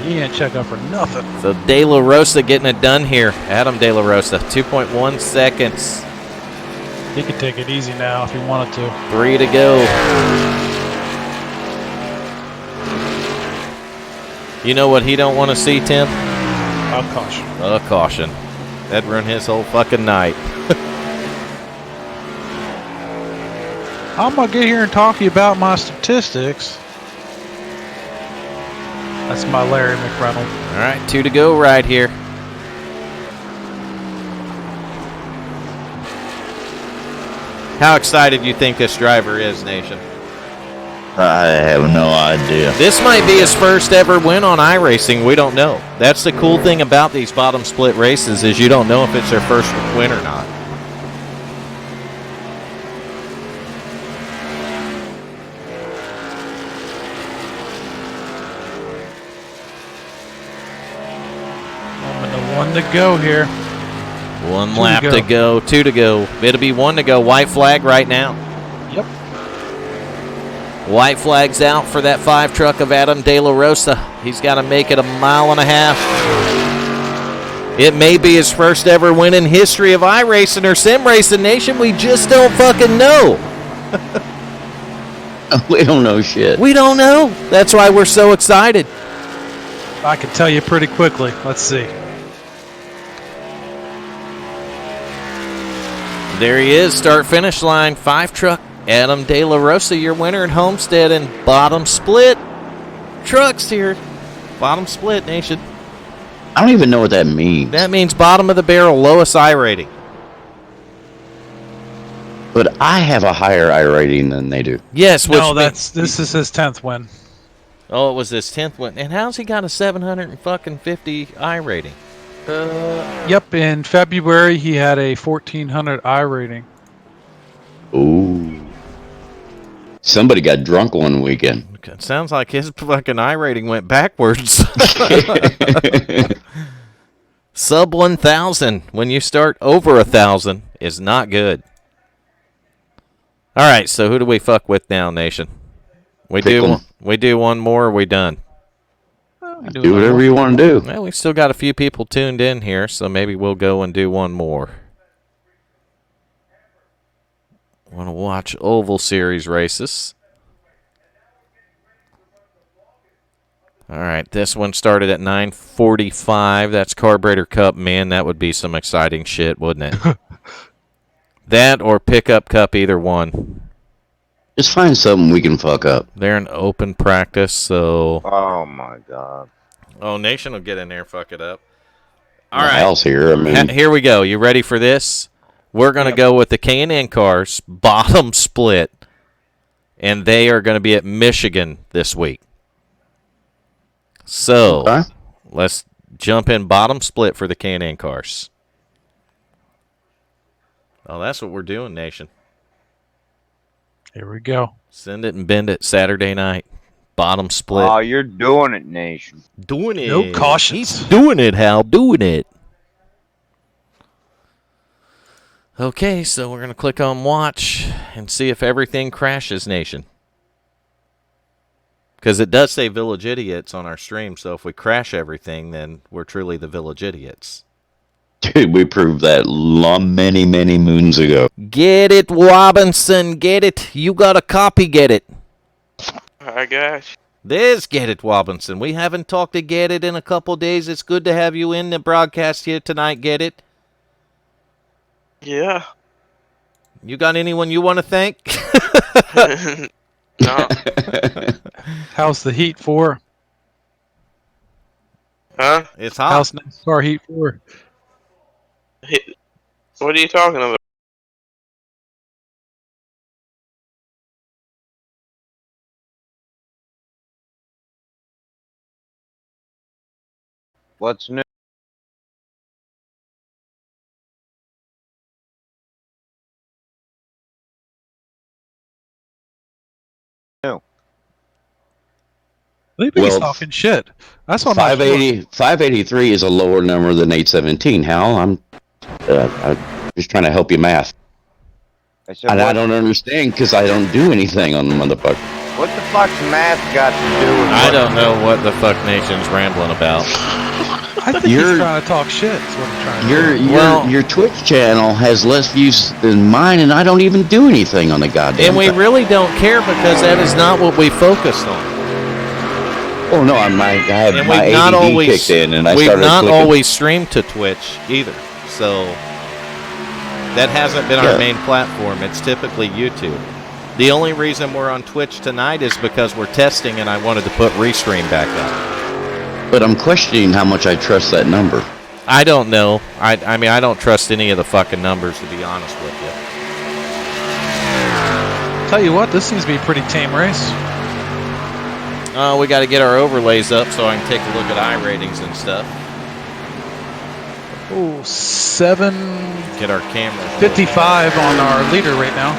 He ain't check up for nothing. So De La Rosa getting it done here. Adam De La Rosa, 2.1 seconds. He could take it easy now if he wanted to. 3 to go. You know what he don't want to see, Tim? A caution. A caution. That'd ruin his whole fucking night. I'm gonna get here and talk to you about my statistics. That's my Larry McReynolds. All right, 2 to go right here. How excited do you think this driver is, Nation? I have no idea. This might be his first ever win on iRacing. We don't know. That's the cool thing about these bottom split races is you don't know if it's their first win or not. One to go here. 1 lap to go. 2 to go. It'll be 1 to go. White flag right now. Yep. White flag's out for that 5 truck of Adam De La Rosa. He's got to make it 1.5 miles. It may be his first ever win in history of iRacing or Sim Racing Nation. We just don't fucking know. We don't know shit. We don't know. That's why we're so excited. I can tell you pretty quickly. Let's see. There he is, start-finish line, 5 truck, Adam De La Rosa, your winner at Homestead, and bottom split trucks here. Bottom split, Nation. I don't even know what that means. That means bottom of the barrel, lowest I rating. But I have a higher I rating than they do. Yes, which No, this is his 10th win. Oh, it was his 10th win. And how's he got a 750 I rating? Yep, in February he had a 1400 I rating. Ooh. Somebody got drunk one weekend. It sounds like his fucking I rating went backwards. Sub 1,000 when you start over 1,000 is not good. All right, so who do we fuck with now, Nation? We Pick do 'em. we do one more, or are we done? Do whatever you want to do. Well, we still got a few people tuned in here, so maybe we'll go and do one more. Want to watch Oval Series races. All right, this one started at 9:45. That's Carburetor Cup. Man, that would be some exciting shit, wouldn't it? That or Pickup Cup, either one. Just find something we can fuck up. They're in open practice, so... Oh, my God. Oh, Nation will get in there and fuck it up. All My right. house here. I mean, Here we go. You ready for this? We're going to go with the K&N cars, bottom split, and they are going to be at Michigan this week. So, Okay. let's jump in bottom split for the K&N cars. Oh, that's what we're doing, Nation. Here we go. Send it and bend it Saturday night. Bottom split. Oh, you're doing it, Nation. Doing it. No cautions. He's doing it, Hal. Doing it. Okay, so we're going to click on watch and see if everything crashes, Nation. Because it does say Village Idiots on our stream, so if we crash everything, then we're truly the Village Idiots. Dude, we proved that many, many moons ago. Get it, Robinson, get it. You got a copy, get it. I got you. There's Get It, Robinson. We haven't talked to Get It in a couple days. It's good to have you in the broadcast here tonight, Get It. Yeah. You got anyone you want to thank? No. How's the heat for? Huh? It's hot. How's NASCAR heat for? What are you talking about? What's new? I think he's Well, talking shit. That's what I'm not sure. 583 is a lower number than 817. Hal, I'm just trying to help you math. And I don't understand because I don't do anything on the motherfucker. What the fuck's math got to do with I don't know what the fuck Nation's rambling about. I think he's trying to talk shit. Is what I'm trying to do. Your Twitch channel has less views than mine, and I don't even do anything on the goddamn And we thing. really don't care because that is not what we focus on. Oh no, I have And my we've not ADD always kicked in, and I we've started not clicking. always streamed to Twitch either. So that hasn't been our main platform. It's typically YouTube. The only reason we're on Twitch tonight is because we're testing, and I wanted to put Restream back up. But I'm questioning how much I trust that number. I don't know. I mean, I don't trust any of the fucking numbers, to be honest with you. Tell you what, this seems to be a pretty tame race. We got to get our overlays up so I can take a look at iRatings and stuff. Oh, 755 Get our cameras. on our leader right now.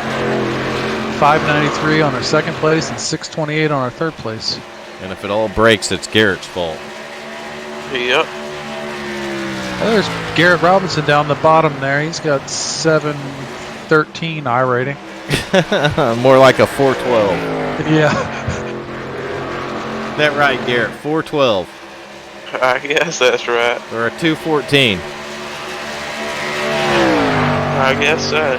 593 on our second place and 628 on our third place. And if it all breaks, it's Garrett's fault. Yep. Oh, there's Garrett Robinson down the bottom there. He's got 713 iRating. More like a 412. Yeah. That right, Garrett? 412. I guess that's right. Or a 214. I guess so.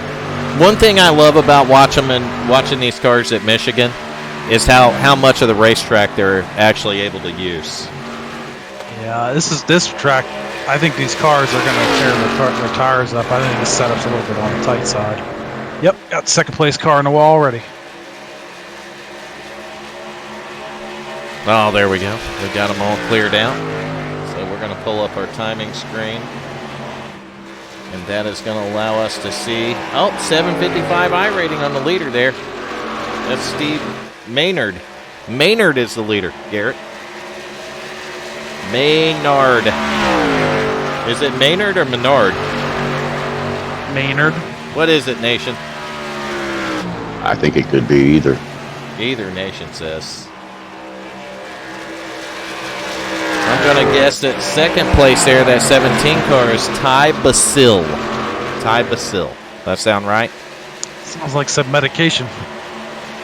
One thing I love about watching these cars at Michigan is how much of the racetrack they're actually able to use. Yeah, this track. I think these cars are going to tear their tires up. I think this setup's a little bit on the tight side. Yep, got the second place car in the wall already. Oh, there we go. We got them all cleared out. So we're going to pull up our timing screen. And that is going to allow us to see, 755 iRating on the leader there. That's Steve Maynard. Maynard is the leader, Garrett. Maynard. Is it Maynard or Menard? Maynard. What is it, Nation? I think it could be either. Either, Nation says. I'm going to guess that second place there, that 17 car, is Ty Basil. Ty Basil. That sound right? Sounds like some medication.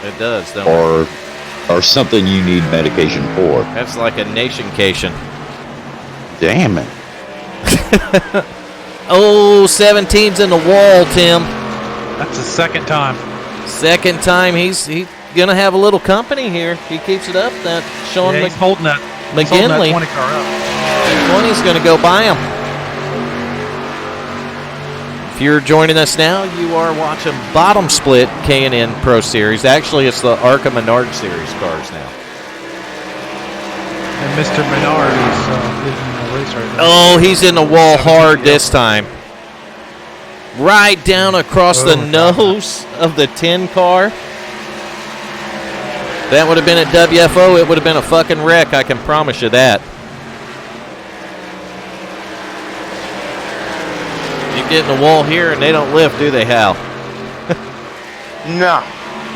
It does, don't it? Or something you need medication for. That's like a nationcation. Damn it. 17's in the wall, Tim. That's his second time. Second time. He's going to have a little company here. He keeps it up. That Sean Yeah, he's holding that. He's holding that McGinley. 20 car up. 20's going to go by him. If you're joining us now, you are watching Bottom Split K&N Pro Series. Actually, it's the ARCA Menard Series cars now. And Mr. Menard is leading the race right now. Oh, he's in the wall hard this time. Right down across the nose of the 10 car. That would have been at WFO. It would have been a fucking wreck. I can promise you that. You get in the wall here and they don't lift, do they, Hal? No.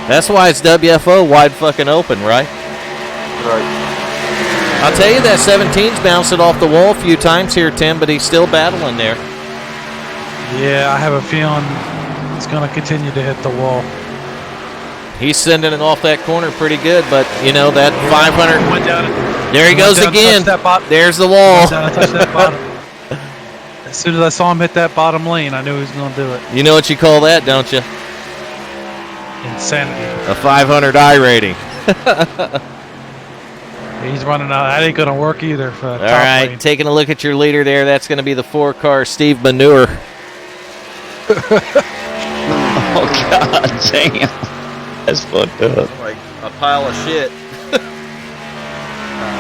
That's why it's WFO wide fucking open, right? Right. I'll tell you that 17's bounced it off the wall a few times here, Tim, but he's still battling there. Yeah, I have a feeling He's going to continue to hit the wall. He's sending it off that corner pretty good, but you know that 500 Went down. There he goes again. There's the wall. Went down and touched that bottom. As soon as I saw him hit that bottom lane, I knew he was going to do it. You know what you call that, don't you? Insanity. A 500 I rating. He's running out. That ain't going to work either. For All right, lane. taking a look at your leader there. That's going to be the 4-car Steve Manure. Oh, God damn. That's fucked up. Like a pile of shit.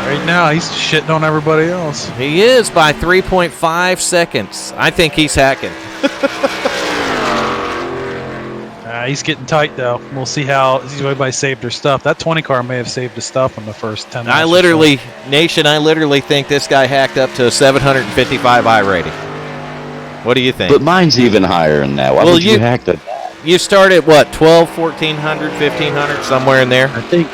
Right now, he's shitting on everybody else. He is by 3.5 seconds. I think he's hacking. He's getting tight, though. We'll see how everybody saved their stuff. That 20 car may have saved his stuff in the first 10 minutes. Nation, I literally think this guy hacked up to a 755 I rating. What do you think? But mine's even higher than that. Why would you hack that? You start at what, 12, 1400, 1500, somewhere in there? I think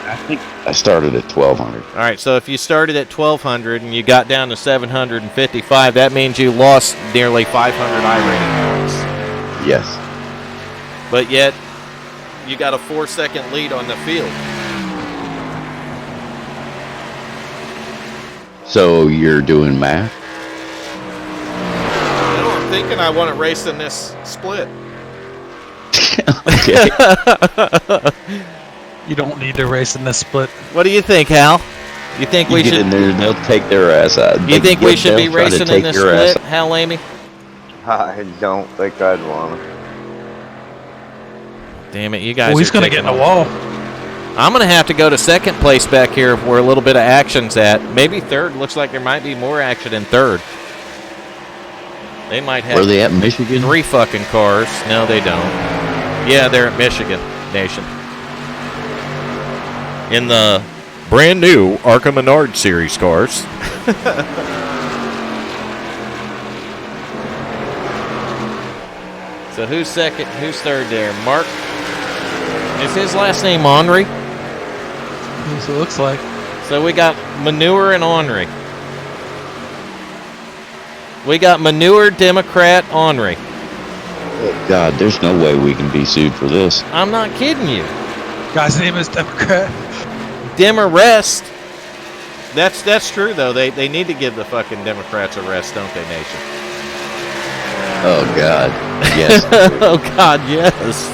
I started at 1200. All right, so if you started at 1200 and you got down to 755, that means you lost nearly 500 I rating points. Yes. But yet, you got a 4-second lead on the field. So you're doing math? I'm thinking I want to race in this split. Okay. You don't need to race in this split. What do you think, Hal? You think we get should? in there, they'll take their ass out. You think we should be racing in this split, Hal Amy? I don't think I'd want to. Damn it, you guys. Well, he's going to get in the wall. I'm going to have to go to second place back here where a little bit of action's at. Maybe third. Looks like there might be more action in third. They might have. Where are they at, Michigan? 3 fucking cars. No, they don't. Yeah, they're at Michigan, Nation. In the brand new Arca Menard Series cars. So who's second? Who's third there? Mark? Is his last name Henry? That's what it looks like. So we got Manure and Henry. We got Manure, Democrat, Henry. Oh, God, there's no way we can be sued for this. I'm not kidding you. Guy's name is Democrat. Dem arrest. That's true, though. They need to give the fucking Democrats a rest, don't they, Nation? Oh, God. Yes. Oh, God, yes.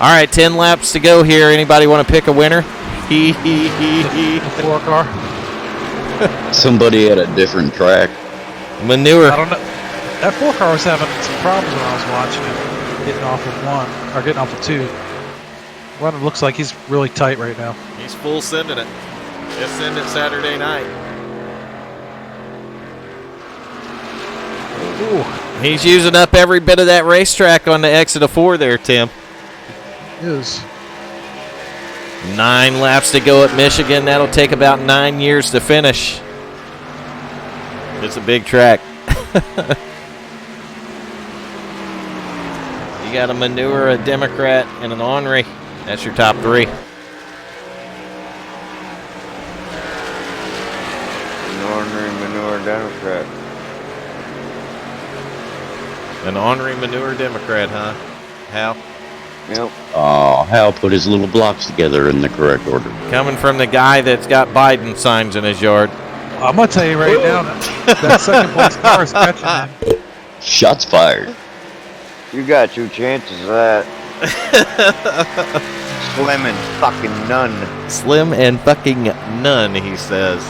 All right, 10 laps to go here. Anybody want to pick a winner? The 4-car. Somebody at a different track. Manure. I don't know. That 4-car was having some problems when I was watching it. Getting off of 1, or getting off of 2. Well, it looks like he's really tight right now. He's full sending it. Just send it Saturday night. Ooh. He's using up every bit of that racetrack on the exit of 4 there, Tim. Is 9 laps to go at Michigan. That'll take about 9 years to finish. It's a big track. You got a Manure, a Democrat, and an Henry. That's your top 3. Manure, Democrat. An Henry, Manure, Democrat, huh? Hal? Yep. Oh, Hal put his little blocks together in the correct order. Coming from the guy that's got Biden signs in his yard. I'm gonna tell you right now that second place car is catching him. Shots fired. You got 2 chances of that. Slim and fucking none. Slim and fucking none, he says.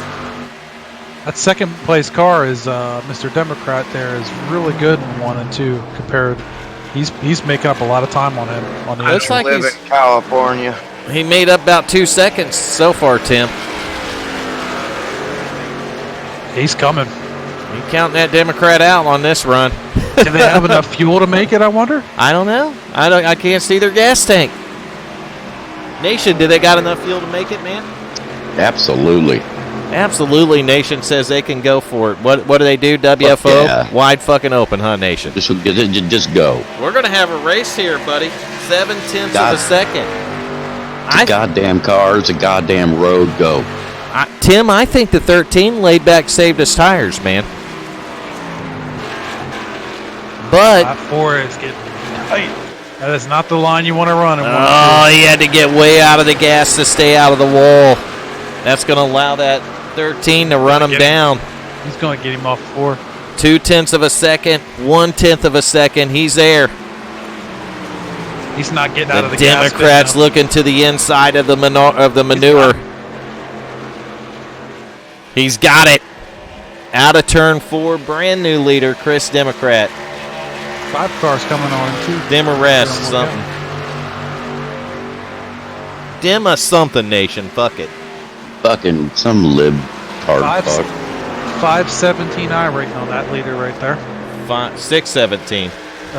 That second place car is Mr. Democrat. There is really good in 1 and 2 compared. He's making up a lot of time on him on the Looks entry. like Live in California. He made up about 2 seconds so far, Tim. He's coming. You counting that Democrat out on this run? Do they have enough fuel to make it? I wonder. I don't know. I can't see their gas tank. Nation, do they got enough fuel to make it, man? Absolutely. Absolutely. Nation says they can go for it. What do they do? WFO? Yeah. Wide fucking open, huh, Nation? Just go. We're gonna have a race here, buddy. 0.7 of a second. It's a goddamn car. It's a goddamn road. Go. Tim, I think the 13 laid back saved his tires, man. But Lap 4 is getting tight. That is not the line you want to run. he had to get way out of the gas to stay out of the wall. That's going to allow that 13 to run him down. He's going to get him off 4. 0.2 of a second, 1/10 of a second. He's there. He's not getting out of the Democrats gas now. looking to the inside of the manure. He's got it. Out of turn 4, brand new leader, Chris Democrat. 5 cars coming on too. Democrat something. Dema something nation. Fuck it. Fucking some lib card fuck. 517 rating on that leader right there. 617.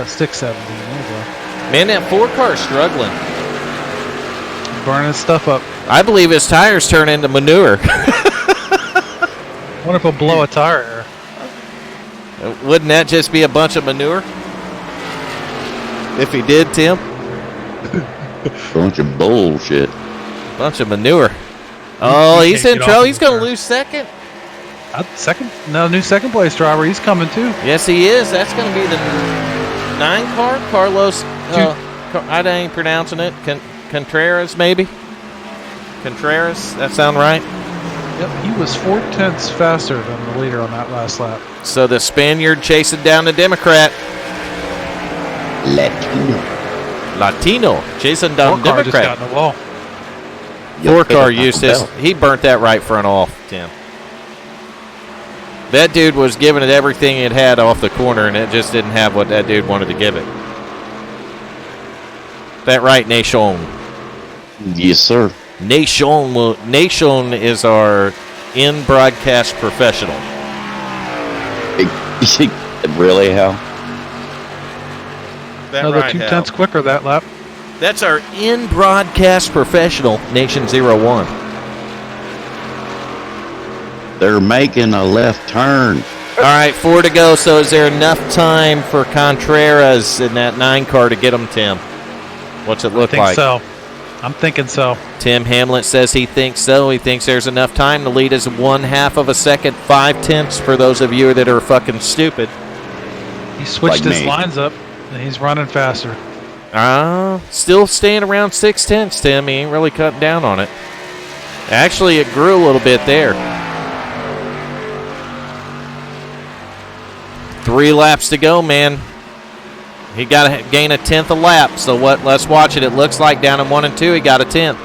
617. There you go. Man, that 4 car's struggling. Burning stuff up. I believe his tires turn into manure. Wonder if he'll blow a tire. Wouldn't that just be a bunch of manure? If he did, Tim? Bunch of bullshit. Bunch of manure. Oh, he's in trouble. He's going to lose second. Second? No, new second place driver. He's coming too. Yes, he is. That's going to be the 9 car. Carlos. I ain't pronouncing it. Contreras, maybe? Contreras? That sound right? Yep, he was 4/10 faster than the leader on that last lap. So the Spaniard chasing down the Democrat. Latino chasing down Democrat. Just got in the wall. 4 car Eustace. He burnt that right front off, Tim. That dude was giving it everything it had off the corner, and it just didn't have what that dude wanted to give it. That right, Nation? Yes, sir. Nation is our in-broadcast professional. Really, Hal? Another 2/10 quicker that lap. That's our in-broadcast professional, Nation 01. They're making a left turn. All right, 4 to go. So is there enough time for Contreras in that 9 car to get him, Tim? What's it look like? So. I'm thinking so. Tim Hamlet says he thinks so. He thinks there's enough time. The lead is 1/2 of a second, 5/10 for those of you that are fucking stupid. He switched his lines up, and he's running faster. Still staying around 6/10, Tim. He ain't really cutting down on it. Actually, it grew a little bit there. 3 laps to go, man. He got to gain a 10th a lap. So what? Let's watch it. It looks like down in 1 and 2, he got a 10th.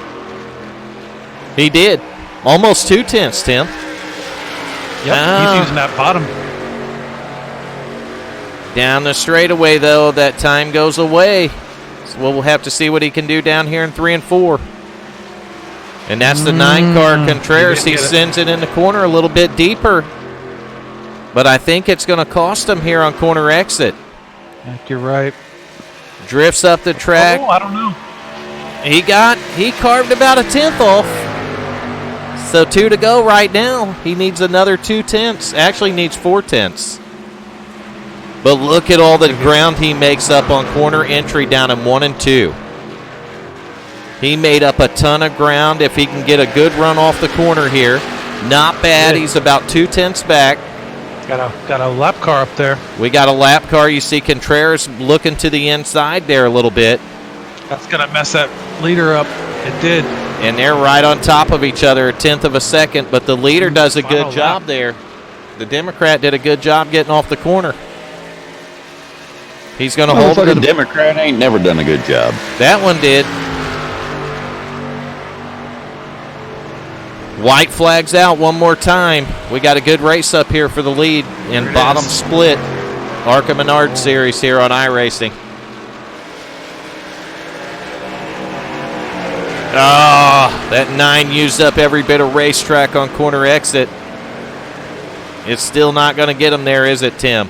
He did. Almost 2 tenths, Tim. Yep, he's using that bottom. Down the straightaway, though, that time goes away. So we'll have to see what he can do down here in 3 and 4. And that's the 9 car Contreras. He sends it in the corner a little bit deeper. But I think it's going to cost him here on corner exit. I think you're right. Drifts up the track. Oh, I don't know. He carved about a 10th off. So 2 to go right now. He needs another 2 tenths. Actually needs 4 tenths. But look at all the ground he makes up on corner entry down in 1 and 2. He made up a ton of ground. If he can get a good run off the corner here, not bad. Yeah. He's about 2 tenths back. Got a lap car up there. We got a lap car. You see Contreras looking to the inside there a little bit. That's going to mess that leader up. It did. And they're right on top of each other, a 10th of a second. But the leader does a good job there. The Democrat did a good job getting off the corner. He's going to hold it. The Democrat ain't never done a good job. That one did. White flags out one more time. We got a good race up here for the lead in bottom split. Arca Menard Series here on iRacing. That 9 used up every bit of racetrack on corner exit. It's still not going to get him there, is it, Tim?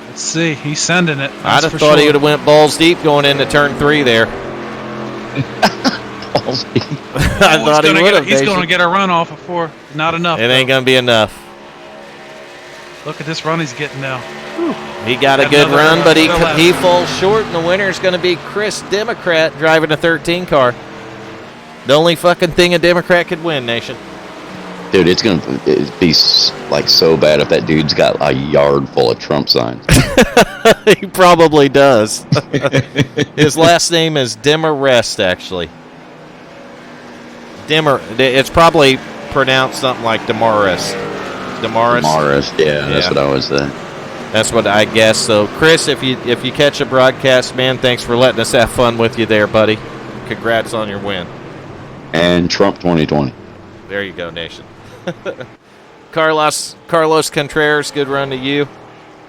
Let's see. He's sending it. I'd have thought he would have went balls deep going into turn 3 there. Balls deep. I thought he would have. He's going to get a run off of 4. Not enough. It ain't going to be enough. Look at this run he's getting now. Whew. He got a good run, but he falls short, and the winner is going to be Chris Democrat driving a 13 car. The only fucking thing a Democrat could win, Nation. Dude, it'd be like so bad if that dude's got a yard full of Trump signs. He probably does. His last name is Demarest, actually. It's probably pronounced something like Demarest. Demarest, yeah, that's what I was saying. That's what I guess. So, Chris, if you catch a broadcast, man, thanks for letting us have fun with you there, buddy. Congrats on your win. And Trump 2020. There you go, Nation. Carlos Contreras, good run to you.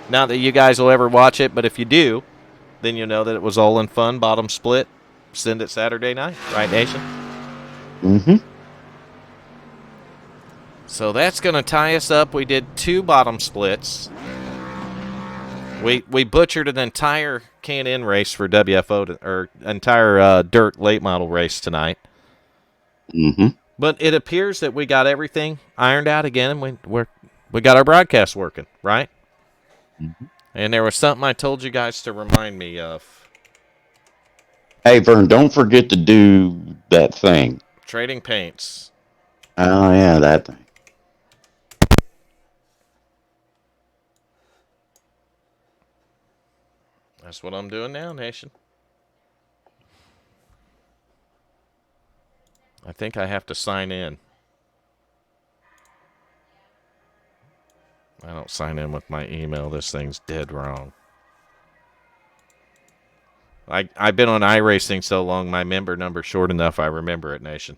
Not that you guys will ever watch it, but if you do, then you know that it was all in fun. Bottom split. Send it Saturday night. Right, Nation? Mm-hmm. So that's going to tie us up. We did 2 bottom splits. We butchered an entire K&N race for WFO, or entire dirt late model race tonight. Mm-hmm. But it appears that we got everything ironed out again, and we got our broadcast working, right? Mm-hmm. And there was something I told you guys to remind me of. Hey, Vern, don't forget to do that thing. Trading paints. Oh, yeah, that thing. That's what I'm doing now, Nation. I think I have to sign in. I don't sign in with my email. This thing's dead wrong. I've been on iRacing so long, my member number's short enough I remember it, Nation.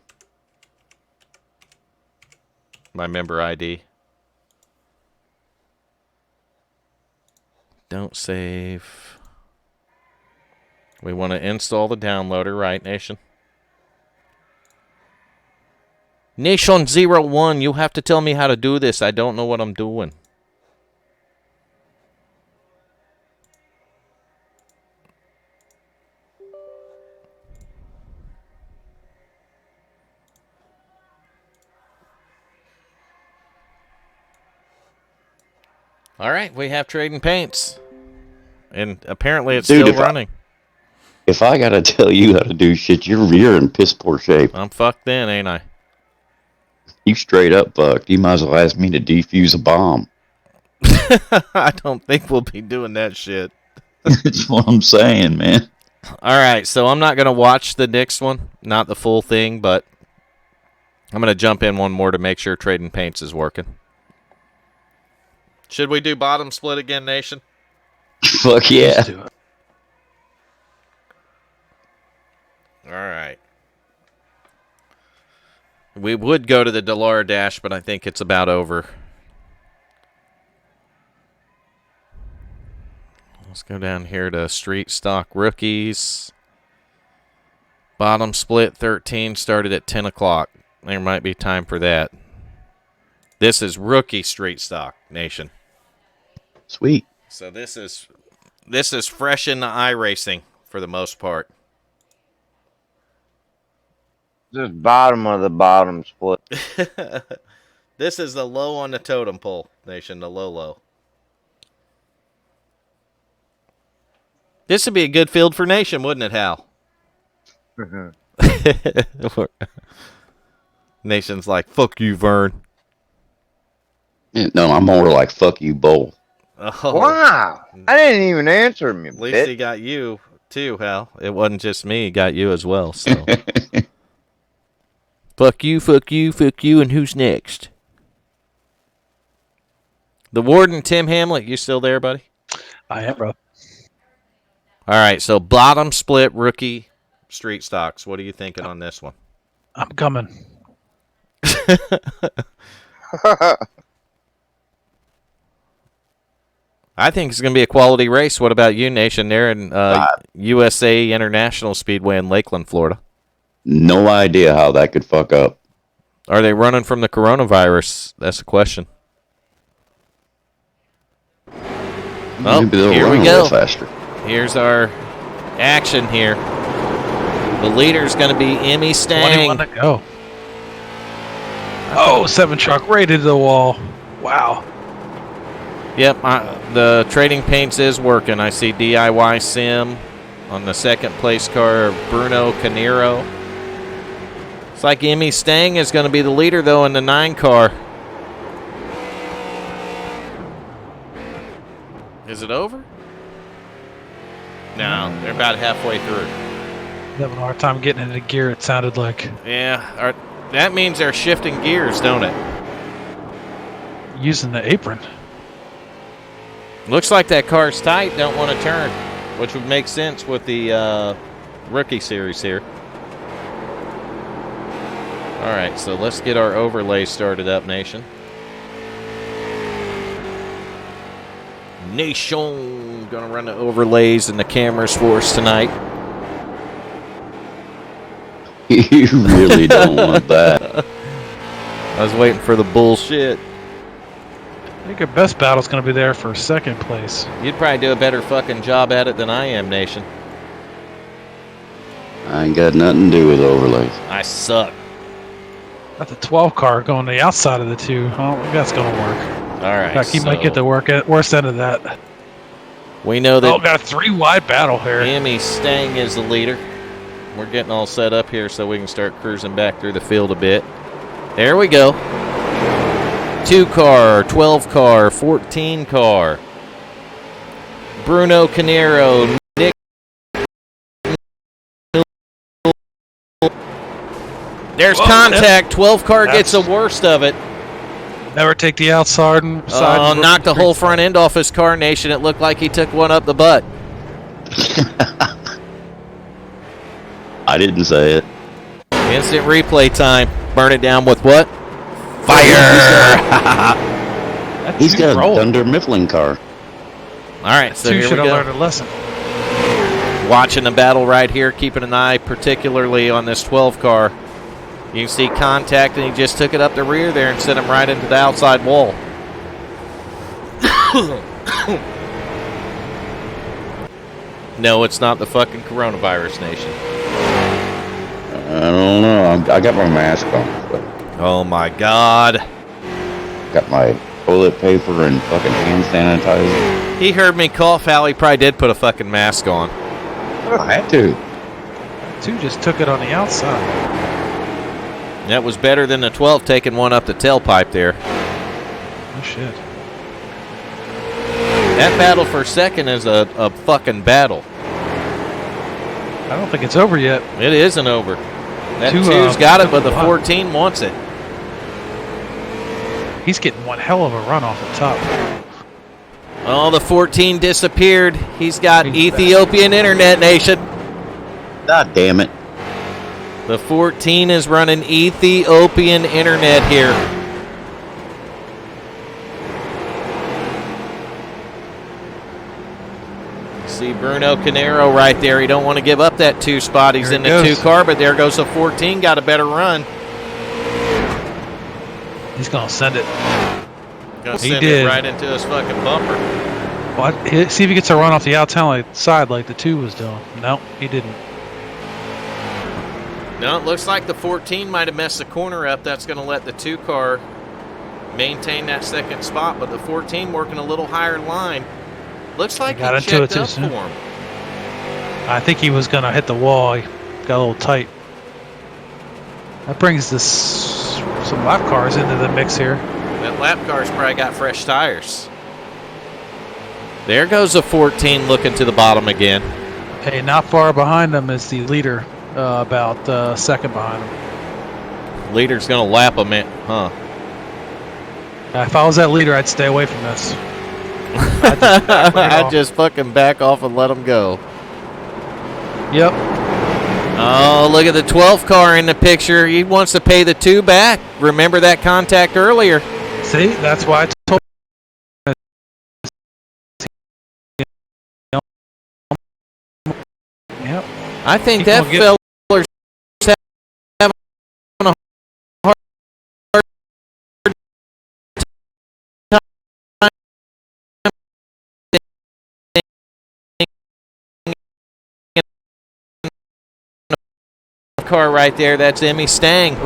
My member ID. Don't save. We want to install the downloader, right, Nation? Nation01, you have to tell me how to do this. I don't know what I'm doing. All right, we have trading paints. And apparently it's still running. If I gotta tell you how to do shit, you're in piss poor shape. I'm fucked then, ain't I? You straight up fucked. You might as well ask me to defuse a bomb. I don't think we'll be doing that shit. That's what I'm saying, man. All right, so I'm not going to watch the next one, not the full thing, but I'm going to jump in one more to make sure Trading Paints is working. Should we do bottom split again, Nation? Fuck yeah. All right. We would go to the Delara Dash, but I think it's about over. Let's go down here to Street Stock Rookies. Bottom split 13 started at 10 o'clock. There might be time for that. This is Rookie Street Stock, Nation. Sweet. So this is fresh in the iRacing for the most part. Just bottom of the bottom split. This is the low on the totem pole, Nation, the low. This would be a good field for Nation, wouldn't it, Hal? Nation's like, fuck you, Vern. No, I'm more like, fuck you, Bull. Oh. Wow. I didn't even answer me. At least he got you, too, Hal. It wasn't just me. He got you as well, so. Fuck you, and who's next? The Warden, Tim Hamlet, you still there, buddy? I am, bro. All right, so bottom split rookie street stocks. What are you thinking on this one? I'm coming. I think it's going to be a quality race. What about you, Nation? There in USA International Speedway in Lakeland, Florida. No idea how that could fuck up. Are they running from the coronavirus? That's the question. Oh, Maybe they'll here run we a little go. faster. Here's our action here. The leader's going to be Emmy Stang. 21 to go. Oh, 7 truck right into the wall. Wow. Yep, the trading paints is working. I see DIY Sim on the second place car, Bruno Canero. Looks like Emmy Stang is going to be the leader, though, in the 9 car. Is it over? No, they're about halfway through. Having a hard time getting into gear, it sounded like. Yeah, that means they're shifting gears, don't it? Using the apron. Looks like that car's tight, don't want to turn, which would make sense with the rookie series here. All right, so let's get our overlay started up, Nation. Nation, gonna run the overlays and the cameras for us tonight. You really don't want that. I was waiting for the bullshit. I think our best battle's going to be there for second place. You'd probably do a better fucking job at it than I am, Nation. I ain't got nothing to do with overlays. I suck. Got the 12 car going to the outside of the 2. I don't think that's going to work. All right. In fact, he might get the worst end of that. We know that. Oh, got a 3-wide battle here. Emmy Stang is the leader. We're getting all set up here so we can start cruising back through the field a bit. There we go. 2 car, 12 car, 14 car. Bruno Canero, Nick. There's contact. 12 car gets the worst of it. Never take the outside and side. Knocked the whole front end off his car, Nation. It looked like he took one up the butt. I didn't say it. Instant replay time. Burn it down with what? Fire! He's got a Thunder Mifflin car. All right, so 2 here should we have go. learned a lesson. Watching the battle right here, keeping an eye particularly on this 12 car. You can see contact, and he just took it up the rear there and sent him right into the outside wall. No, it's not the fucking coronavirus, Nation. I don't know. I got my mask on. But Oh my God. got my toilet paper and fucking hand sanitizer. He heard me cough, Hal. He probably did put a fucking mask on. I had to. 2 just took it on the outside. That was better than the 12 taking one up the tailpipe there. Oh, shit. That battle for second is a fucking battle. I don't think it's over yet. It isn't over. That 2's got it, but the 14 wants it. He's getting one hell of a run off the top. Oh, the 14 disappeared. He's got Ethiopian internet, Nation. God damn it. The 14 is running Ethiopian internet here. See Bruno Canero right there. He don't want to give up that 2 spot. He's in the 2 car, but there goes the 14. Got a better run. He's going to send it. Gonna send it right into his fucking bumper. Well, see if he gets a run off the outside like the 2 was doing. No, he didn't. No, it looks like the 14 might have messed the corner up. That's going to let the 2 car maintain that second spot, but the 14 working a little higher line. Looks like he got into checked it too up soon. for him. I think he was going to hit the wall. He got a little tight. That brings some lap cars into the mix here. That lap car's probably got fresh tires. There goes the 14 looking to the bottom again. Hey, not far behind him is the leader, about second behind him. Leader's going to lap him in, huh? If I was that leader, I'd stay away from this. I'd just fucking back off and let him go. Yep. Oh, look at the 12 car in the picture. He wants to pay the 2 back. Remember that contact earlier. See, that's why I told Yep. I think that fella's having a hard car right there. That's Emmy Stang.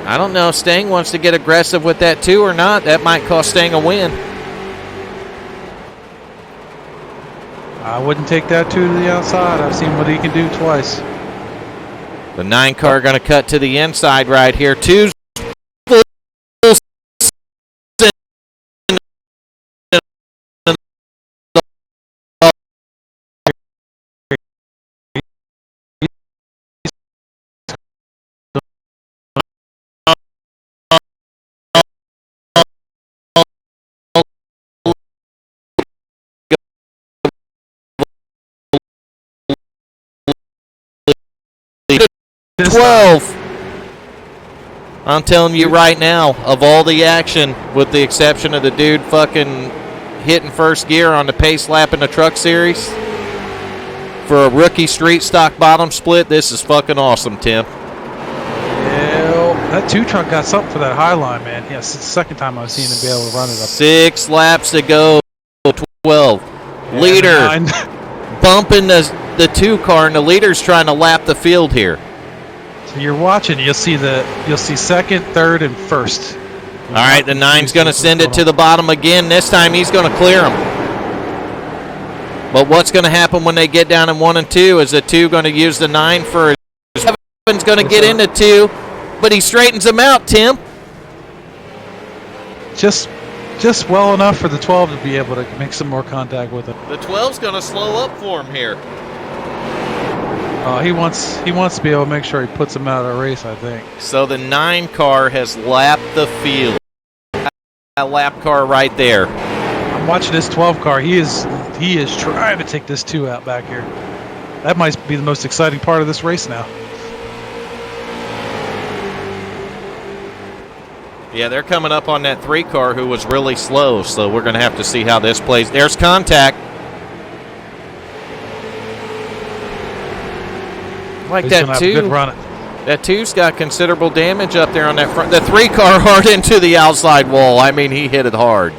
I don't know if Stang wants to get aggressive with that 2 or not. That might cost Stang a win. I wouldn't take that 2 to the outside. I've seen what he can do twice. The 9 car going to cut to the inside right here. 2's 12. I'm telling you right now, of all the action, with the exception of the dude fucking hitting first gear on the pace lap in the truck series, for a rookie street stock bottom split, this is fucking awesome, Tim. Yeah, that 2 truck got something for that high line, man. Yeah, it's the second time I've seen him be able to run it up. 6 laps to go, 12. Yeah, Leader 9. bumping the 2 car, and the leader's trying to lap the field here. So you're watching, you'll see second, third, and first. All right, the 9's going to send it to the bottom again. This time he's going to clear him. But what's going to happen when they get down in 1 and 2? Is the 2 going to use the 9 for his 7's going to get into 2, but he straightens him out, Tim. Just well enough for the 12 to be able to make some more contact with it. The 12's going to slow up for him here. He wants to be able to make sure he puts him out of the race, I think. So the 9 car has lapped the field. That lap car right there. I'm watching this 12 car. He is trying to take this 2 out back here. That might be the most exciting part of this race now. Yeah, they're coming up on that 3 car who was really slow, so we're going to have to see how this plays. There's contact. Like He's that gonna have 2. a good run it. That 2's got considerable damage up there on that front. The 3 car hard into the outside wall. I mean, he hit it hard.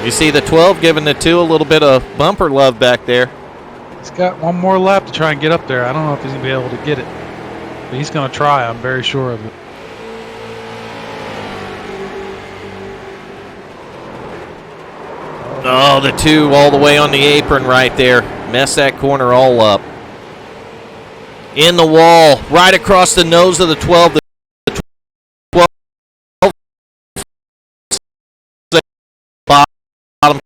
You see the 12 giving the 2 a little bit of bumper love back there. He's got one more lap to try and get up there. I don't know if he's going to be able to get it. But he's going to try. I'm very sure of it. Oh, the 2 all the way on the apron right there. Mess that corner all up. In the wall, right across the nose of the 12. The 12 bottom.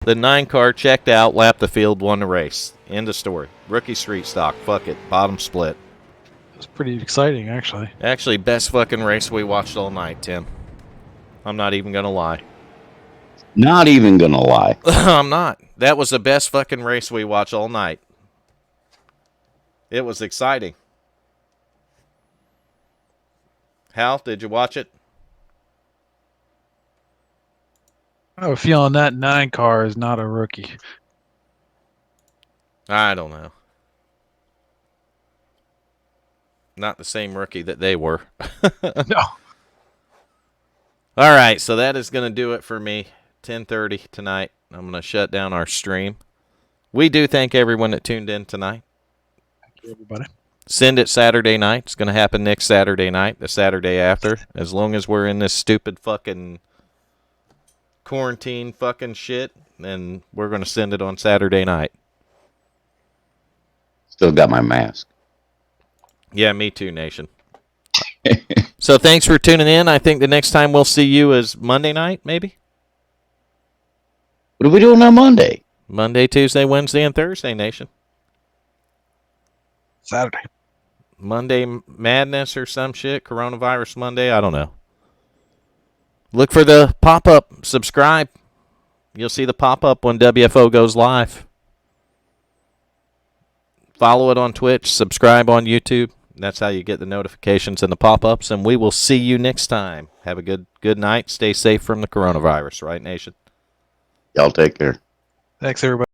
The 9 car checked out, lapped the field, won the race. End of story. Rookie street stock. Fuck it. Bottom split. It was pretty exciting, actually. Actually, best fucking race we watched all night, Tim. I'm not even going to lie. Not even going to lie. I'm not. That was the best fucking race we watched all night. It was exciting. Hal, did you watch it? I have a feeling that 9 car is not a rookie. I don't know. Not the same rookie that they were. No. All right, so that is going to do it for me. 10:30 tonight. I'm going to shut down our stream. We do thank everyone that tuned in tonight. Thank you, everybody. Send it Saturday night. It's going to happen next Saturday night, the Saturday after. As long as we're in this stupid fucking quarantine fucking shit, then we're going to send it on Saturday night. Still got my mask. Yeah, me too, Nation. So thanks for tuning in. I think the next time we'll see you is Monday night, maybe? What are we doing on Monday? Monday, Tuesday, Wednesday, and Thursday, Nation. Saturday. Monday Madness or some shit. Coronavirus Monday. I don't know. Look for the pop-up. Subscribe. You'll see the pop-up when WFO goes live. Follow it on Twitch. Subscribe on YouTube. That's how you get the notifications and the pop-ups. And we will see you next time. Have a good night. Stay safe from the coronavirus. Right, Nation? Y'all take care. Thanks, everybody.